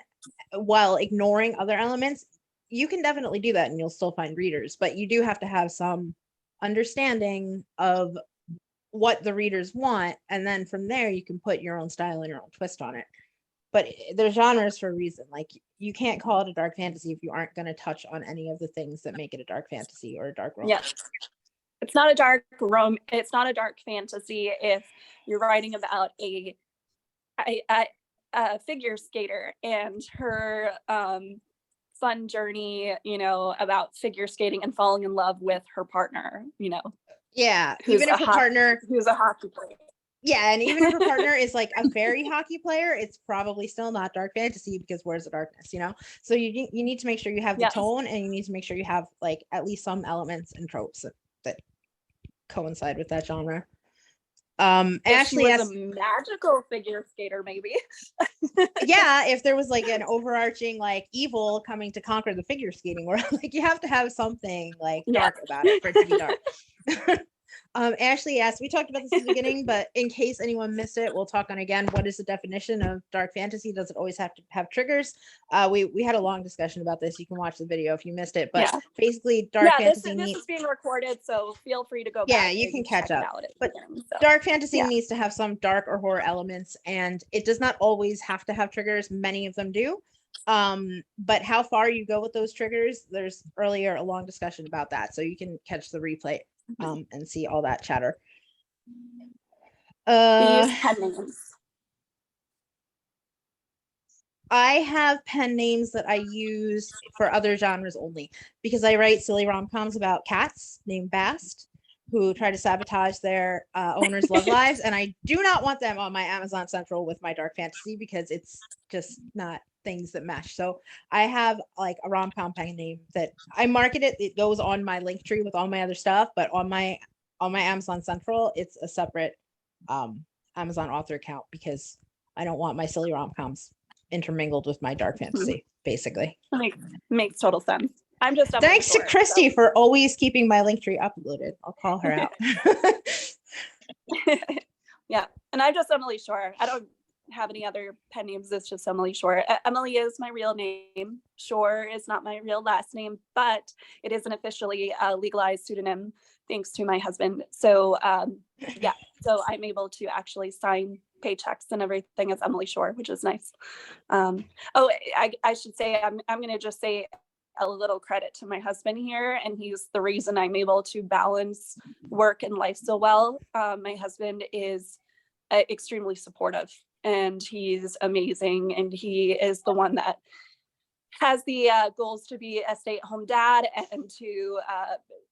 while ignoring other elements, you can definitely do that and you'll still find readers. But you do have to have some understanding of what the readers want, and then from there you can put your own style and your own twist on it. But there's genres for a reason. Like, you can't call it a dark fantasy if you aren't going to touch on any of the things that make it a dark fantasy or a dark romance. Yes. It's not a dark it's not a dark fantasy if you're writing about a figure skater and her fun journey, about figure skating and falling in love with her partner, Yeah, even if her partner who's a hockey player. Yeah, and even if her partner is like a fairy hockey player, it's probably still not dark fantasy, because where's the darkness, So you need to make sure you have the tone, and you need to make sure you have like at least some elements and tropes that coincide with that genre. Ashley was a magical figure skater, maybe. Yeah, if there was like an overarching like evil coming to conquer the figure skating world, like you have to have something like dark about it for it to be dark. Ashley asked, we talked about this in the beginning, but in case anyone missed it, we'll talk on again. What is the definition of dark fantasy? Does it always have to have triggers? We had a long discussion about this. You can watch the video if you missed it, but basically dark fantasy this is being recorded, so feel free to go back. Yeah, you can catch up. But dark fantasy needs to have some dark or horror elements, and it does not always have to have triggers. Many of them do. But how far you go with those triggers, there's earlier a long discussion about that. So you can catch the replay and see all that chatter. We use pen names. I have pen names that I use for other genres only because I write silly rom-coms about cats named Bast who try to sabotage their owners' love lives. And I do not want them on my Amazon Central with my dark fantasy because it's just not things that mesh. So I have like a rom-com pen name that I market it. It goes on my link tree with all my other stuff, but on my Amazon Central, it's a separate Amazon author account because I don't want my silly rom-coms intermingled with my dark fantasy, basically. Makes total sense. I'm just thanks to Christy for always keeping my link tree uploaded. I'll call her out. Yeah, and I'm just Emily Shore. I don't have any other pen names. It's just Emily Shore. Emily is my real name. Shore is not my real last name, but it is an officially legalized pseudonym thanks to my husband. So yeah, so I'm able to actually sign paychecks and everything as Emily Shore, which is nice. Oh, I should say I'm going to just say a little credit to my husband here, and he's the reason I'm able to balance work and life so well. My husband is extremely supportive, and he's amazing, and he is the one that has the goals to be a stay-at-home dad and to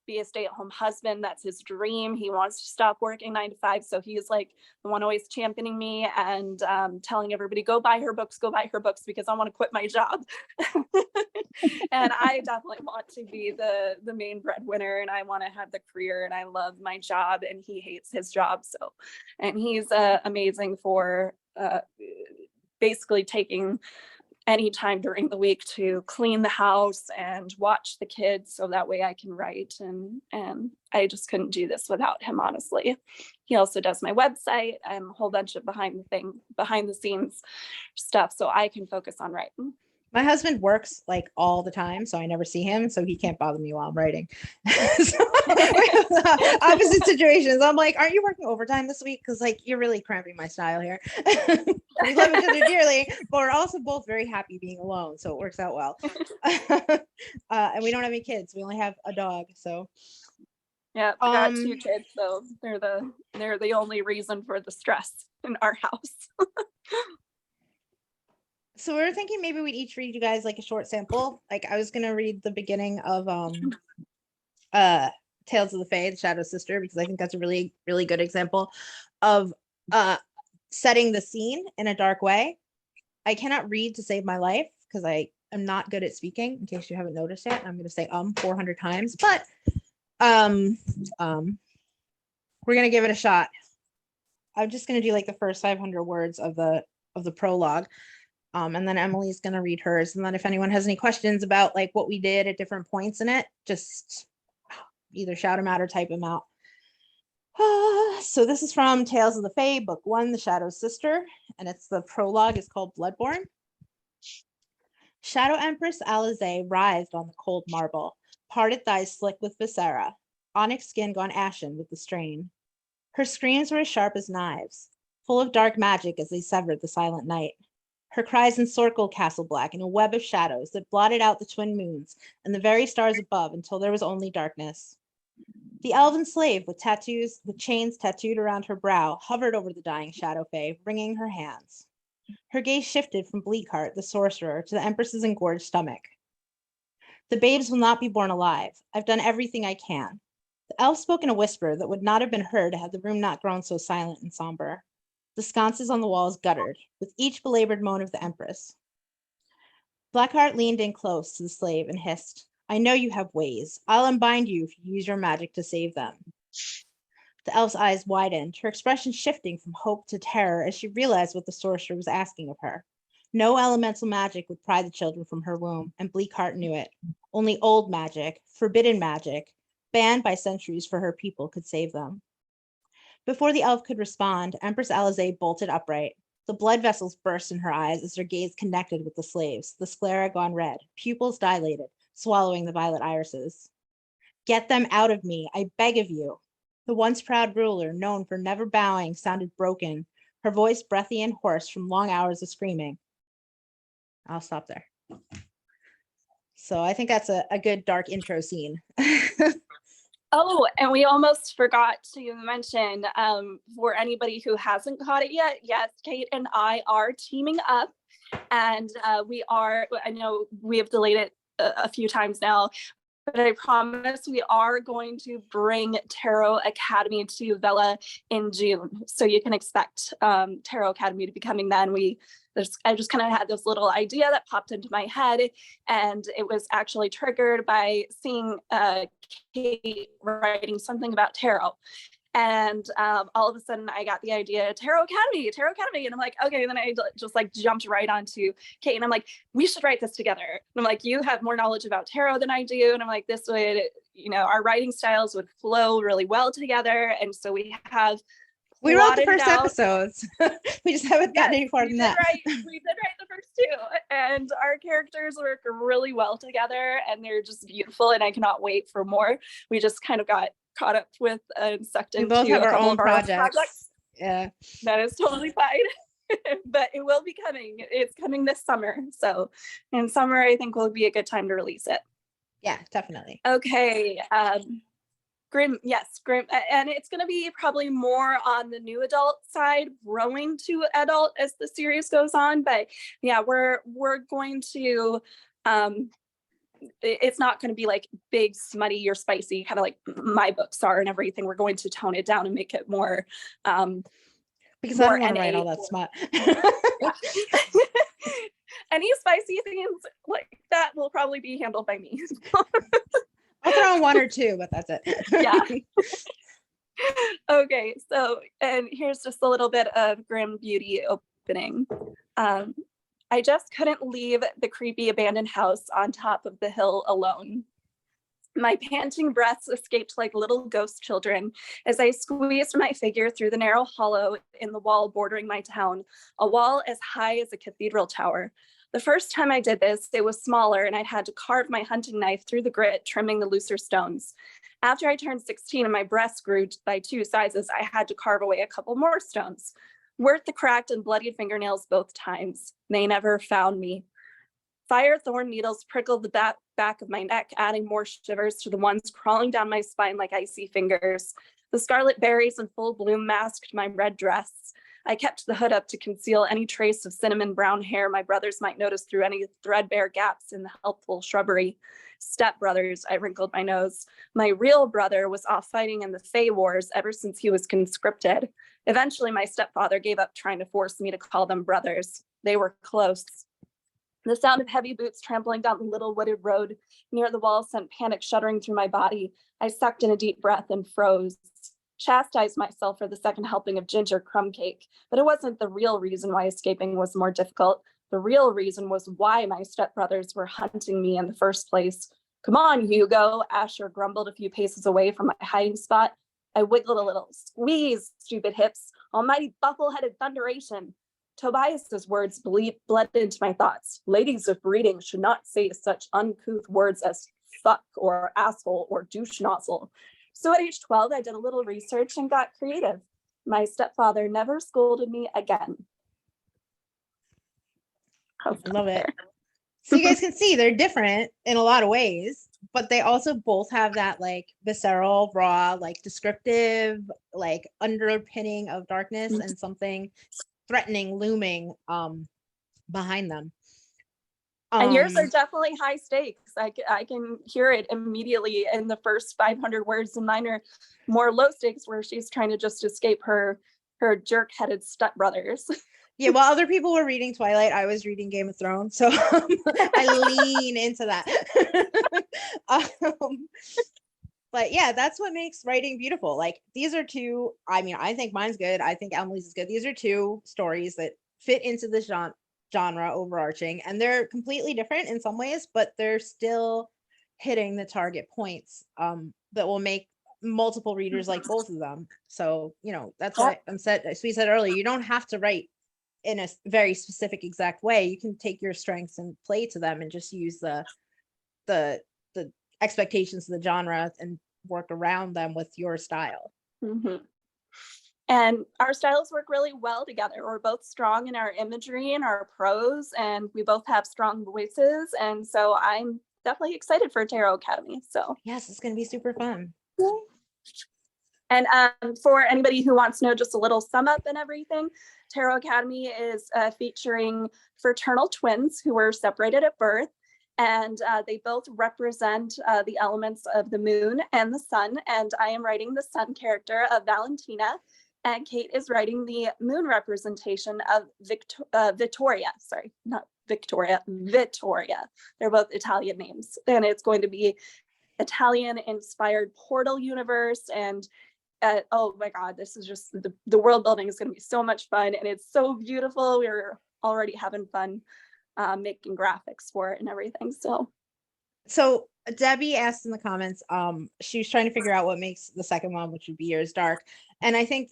be a stay-at-home husband. That's his dream. He wants to stop working 9 to 5. So he's like the one always championing me and telling everybody, go buy her books, because I want to quit my job. And I definitely want to be the main breadwinner, and I want to have the career, and I love my job, and he hates his job. So, and he's amazing for basically taking any time during the week to clean the house and watch the kids so that way I can write, and I just couldn't do this without him, honestly. He also does my website and a whole bunch of behind the scenes stuff so I can focus on writing. My husband works like all the time, so I never see him, so he can't bother me while I'm writing. So, opposite situations. I'm like, aren't you working overtime this week? Because like you're really cramping my style here. We love each other dearly, but we're also both very happy being alone, so it works out well. And we don't have any kids. We only have a dog. So yeah, we got 2 kids, so they're the only reason for the stress in our house. So we were thinking maybe we'd each read you guys like a short sample. Like I was gonna read the beginning of Tales of the Fae, the Shadow Sister, because I think that's a really, really good example of setting the scene in a dark way. I cannot read to save my life because I am not good at speaking, in case you haven't noticed yet. I'm gonna say 400 times, but we're gonna give it a shot. I'm just gonna do like the first 500 words of the prologue. And then Emily's going to read hers. And then if anyone has any questions about like what we did at different points in it, just either shout them out or type them out. So this is from Tales of the Fae, Book 1, The Shadow Sister. And it's the prologue is called Bloodborne. Shadow Empress Alizé writhed on the cold marble, parted thighs slick with viscera, onyx skin gone ashen with the strain. Her screams were as sharp as knives, full of dark magic as they severed the silent night. Her cries encircled Castle Black in a web of shadows that blotted out the twin moons and the very stars above until there was only darkness. The elven slave with chains tattooed around her brow, hovered over the dying Shadow Fae, wringing her hands. Her gaze shifted from Bleakheart, the sorcerer, to the Empress's engorged stomach. The babes will not be born alive. I've done everything I can. The elf spoke in a whisper that would not have been heard had the room not grown so silent and somber. The sconces on the walls guttered, with each belabored moan of the Empress. Blackheart leaned in close to the slave and hissed, I know you have ways. I'll unbind you if you use your magic to save them. The elf's eyes widened, her expression shifting from hope to terror as she realized what the sorcerer was asking of her. No elemental magic would pry the children from her womb, and Bleakheart knew it. Only old magic, forbidden magic, banned by centuries for her people, could save them. Before the elf could respond, Empress Alizé bolted upright. The blood vessels burst in her eyes as her gaze connected with the slaves, the sclera gone red, pupils dilated, swallowing the violet irises. Get them out of me, I beg of you. The once proud ruler, known for never bowing, sounded broken, her voice breathy and hoarse from long hours of screaming. I'll stop there. So I think that's a good dark intro scene. Oh, and we almost forgot to mention, for anybody who hasn't caught it yet, yes, Kate and I are teaming up, and I know we have delayed it a few times now, but I promise we are going to bring Tarot Academy to Vella in June. So you can expect Tarot Academy to be coming then. I just kind of had this little idea that popped into my head, and it was actually triggered by seeing Kate writing something about tarot. And all of a sudden I got the idea, Tarot Academy. And I'm like, okay. And then I just like jumped right onto Kate, and I'm like, we should write this together. And I'm like, you have more knowledge about tarot than I do. And I'm like, this would, our writing styles would flow really well together. And so we have We wrote the plotted it first out. episodes. We just haven't gotten any farther than that. We did write the first two, and our characters work really well together, and they're just beautiful, and I cannot wait for more. We just kind of got caught up with and sucked We into both have a our couple own of our projects. Yeah. That is totally fine. But it will be coming. It's coming this summer. So in summer, I think will be a good time to release it. Yeah, definitely. Okay. Grim, yes, Grim, and it's going to be probably more on the new adult side, growing to adult as the series goes on. But yeah, we're going to, it's not going to be like big, smutty or spicy, kind of like my books are and everything. We're going to tone it down and make it more, because I more don't want to write NA. all that smut. Any spicy things like that will probably be handled by me. I'll throw in one or two, but that's it. Yeah. Okay, so, and here's just a little bit of Grim Beauty opening. I just couldn't leave the creepy abandoned house on top of the hill alone. My panting breaths escaped like little ghost children as I squeezed my figure through the narrow hollow in the wall bordering my town, a wall as high as a cathedral tower. The first time I did this, it was smaller and I'd had to carve my hunting knife through the grit, trimming the looser stones. After I turned 16 and my breasts grew by 2 sizes, I had to carve away a couple more stones. Worth the cracked and bloodied fingernails both times. They never found me. Fire thorn needles prickled the back of my neck, adding more shivers to the ones crawling down my spine like icy fingers. The scarlet berries in full bloom masked my red dress. I kept the hood up to conceal any trace of cinnamon brown hair my brothers might notice through any threadbare gaps in the helpful shrubbery. Stepbrothers, I wrinkled my nose. My real brother was off fighting in the Fey Wars ever since he was conscripted. Eventually, my stepfather gave up trying to force me to call them brothers. They were close. The sound of heavy boots trampling down the little wooded road near the wall sent panic shuddering through my body. I sucked in a deep breath and froze. Chastised myself for the second helping of ginger crumb cake, but it wasn't the real reason why escaping was more difficult. The real reason was why my stepbrothers were hunting me in the first place. Come on, Hugo, Asher grumbled a few paces away from my hiding spot. I wiggled a little. Squeeze, stupid hips. Almighty buffle-headed thunderation. Tobias's words bled into my thoughts. Ladies of breeding should not say such uncouth words as fuck or asshole or douche nozzle. So at age 12, I did a little research and got creative. My stepfather never scolded me again. Love it. So you guys can see they're different in a lot of ways, but they also both have that like visceral, raw, like descriptive, like underpinning of darkness and something threatening looming behind them. And yours are definitely high stakes. I can hear it immediately in the first 500 words, and mine are more low stakes where she's trying to just escape her jerk-headed stepbrothers. Yeah, while other people were reading Twilight, I was reading Game of Thrones, so I lean into that. But yeah, that's what makes writing beautiful. Like these are two, I mean, I think mine's good. I think Emily's is good. These are two stories that fit into the genre overarching, and they're completely different in some ways, but they're still hitting the target points that will make multiple readers like both of them. So, that's why as we said earlier, you don't have to write in a very specific exact way. You can take your strengths and play to them and just use the expectations of the genre and work around them with your style. Mm-hmm. And our styles work really well together. We're both strong in our imagery and our prose, and we both have strong voices. And so I'm definitely excited for Tarot Academy. So Yes, it's going to be super fun. and for anybody who wants to know just a little sum up and everything, Tarot Academy is featuring fraternal twins who were separated at birth. And they both represent the elements of the moon and the sun. And I am writing the sun character of Valentina. And Kate is writing the moon representation of Vittoria. Sorry, not Victoria, Vittoria. They're both Italian names. And it's going to be Italian-inspired portal universe. And oh my God, this is just, the world building is going to be so much fun. And it's so beautiful. We're already having fun making graphics for it and everything. So Debbie asked in the comments, she was trying to figure out what makes the second one, which would be yours, dark. And I think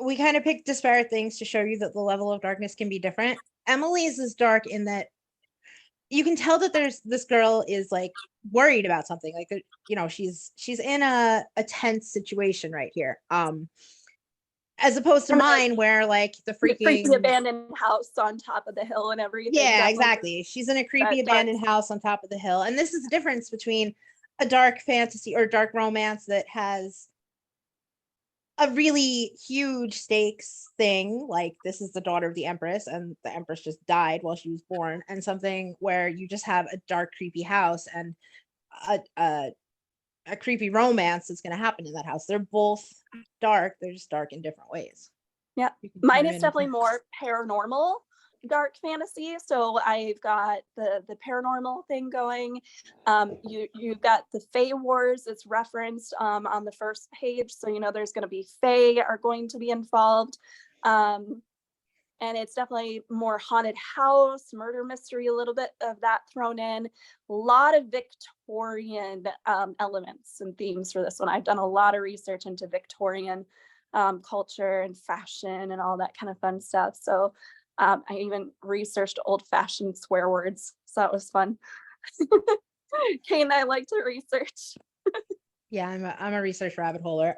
we kind of picked disparate things to show you that the level of darkness can be different. Emily's is dark in that you can tell that there's this girl is like worried about something, like, you know, she's in a tense situation right here. As opposed to mine, where like the freaky abandoned house on top of the hill and everything. Yeah, exactly. She's in a creepy abandoned house on top of the hill. And this is the difference between a dark fantasy or dark romance that has a really huge stakes thing, like this is the daughter of the Empress and the Empress just died while she was born, and something where you just have a dark, creepy house and a creepy romance that's going to happen in that house. They're both dark. They're just dark in different ways. Yeah, mine is definitely more paranormal dark fantasy. So I've got the paranormal thing going. You've got the Fae Wars. It's referenced on the first page. So, you know, there's going to be Fae are going to be involved. And it's definitely more haunted house, murder mystery, a little bit of that thrown in. A lot of Victorian elements and themes for this one. I've done a lot of research into Victorian culture and fashion and all that kind of fun stuff. So I even researched old-fashioned swear words. So that was fun. Kate and I like to research. Yeah, I'm a research rabbit holer.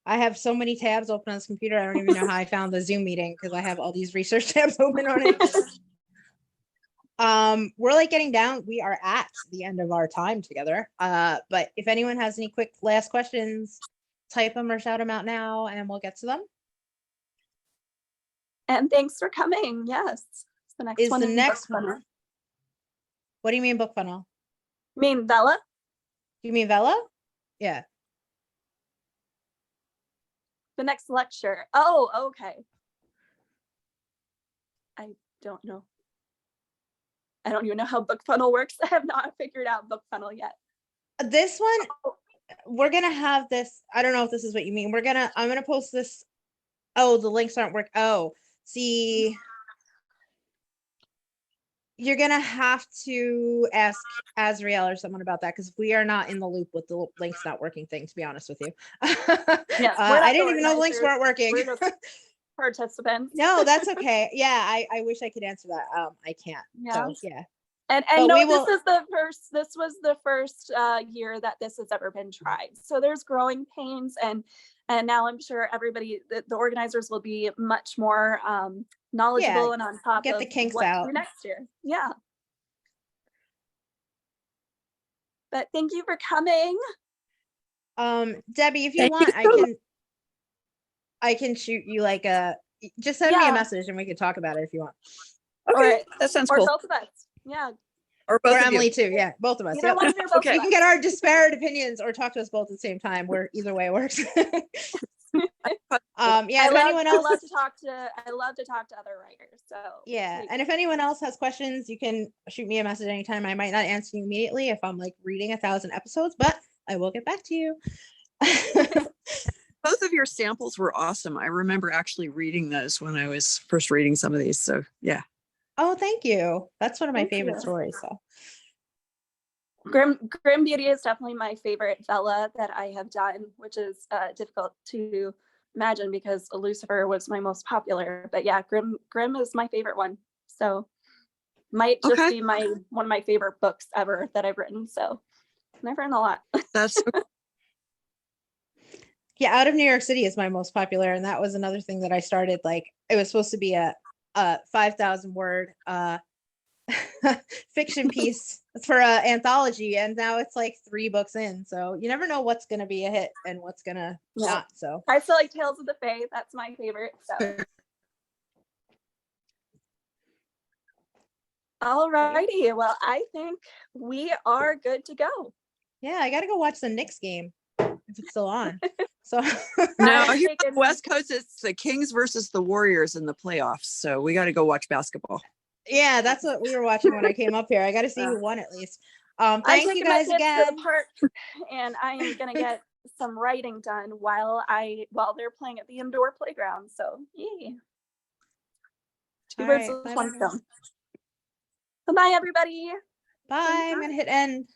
I have so many tabs open on this computer. I don't even know how I found the Zoom meeting because I have all these research tabs open on it. We're like getting down. We are at the end of our time together. But if anyone has any quick last questions, type them or shout them out now and we'll get to them. And thanks for coming. Yes. The next one. The next one. What do you mean book funnel? You mean Vella? You mean Vella? Yeah. The next lecture. Oh, okay. I don't know. I don't even know how book funnel works. I have not figured out book funnel yet. This one, we're gonna have this. I don't know if this is what you mean. I'm gonna post this. Oh, the links aren't working. Oh, see, you're gonna have to ask Azriel or someone about that because we are not in the loop with the links not working thing, to be honest with you. Yes, I didn't even know the links weren't working. We're just participants. No, that's okay. Yeah, I wish I could answer that. I can't. Yeah. So, yeah. And no, this was the first year that this has ever been tried. So there's growing pains, and now I'm sure everybody, the organizers will be much more knowledgeable and on top get of the kinks what out to do next year. Yeah. But thank you for coming. Debbie, if you want, I can shoot you like just send me a message and we can talk about it if you want. Okay, that sounds cool. Or both of us. Yeah. Or both of Emily you. too. Yeah, both of us. Either one of you, both Okay. of You us. can get our disparate opinions or talk to us both at the same time. Where either way works. Yeah. If anyone else, I love to talk to other writers. So yeah, and if anyone else has questions, you can shoot me a message anytime. I might not answer you immediately if I'm like reading 1,000 episodes, but I will get back to you. Both of your samples were awesome. I remember actually reading those when I was first reading some of these. So yeah. Oh, thank you. That's one of my Thank favorite you. stories. So Grim Beauty is definitely my favorite Vella that I have done, which is difficult to imagine because Lucifer was my most popular. But yeah, Grim is my favorite one. So might just be one of my favorite books ever that I've written. So I've written a lot. That's Yeah, Out of New York City is my most popular, and that was another thing that I started. Like, it was supposed to be a 5,000 word fiction piece for an anthology, and now it's like 3 books in. So you never know what's gonna be a hit and what's gonna Yeah. not. So I still like Tales of the Fae. That's my favorite. So. All righty. Well, I think we are good to go. yeah, I gotta go watch the Knicks game if it's still on. So No, I'm here on taking- the West Coast, it's the Kings versus the Warriors in the playoffs. So we got to go watch basketball. yeah, that's what we were watching when I came up here. I gotta see who won at least. I'm Thank you taking my guys kids to again. the park, and I am gonna get some writing done while they're playing at the indoor playground. So, yay. Two All birds right, with bye, one bye. stone. Bye, everybody. Bye. I'm gonna hit end.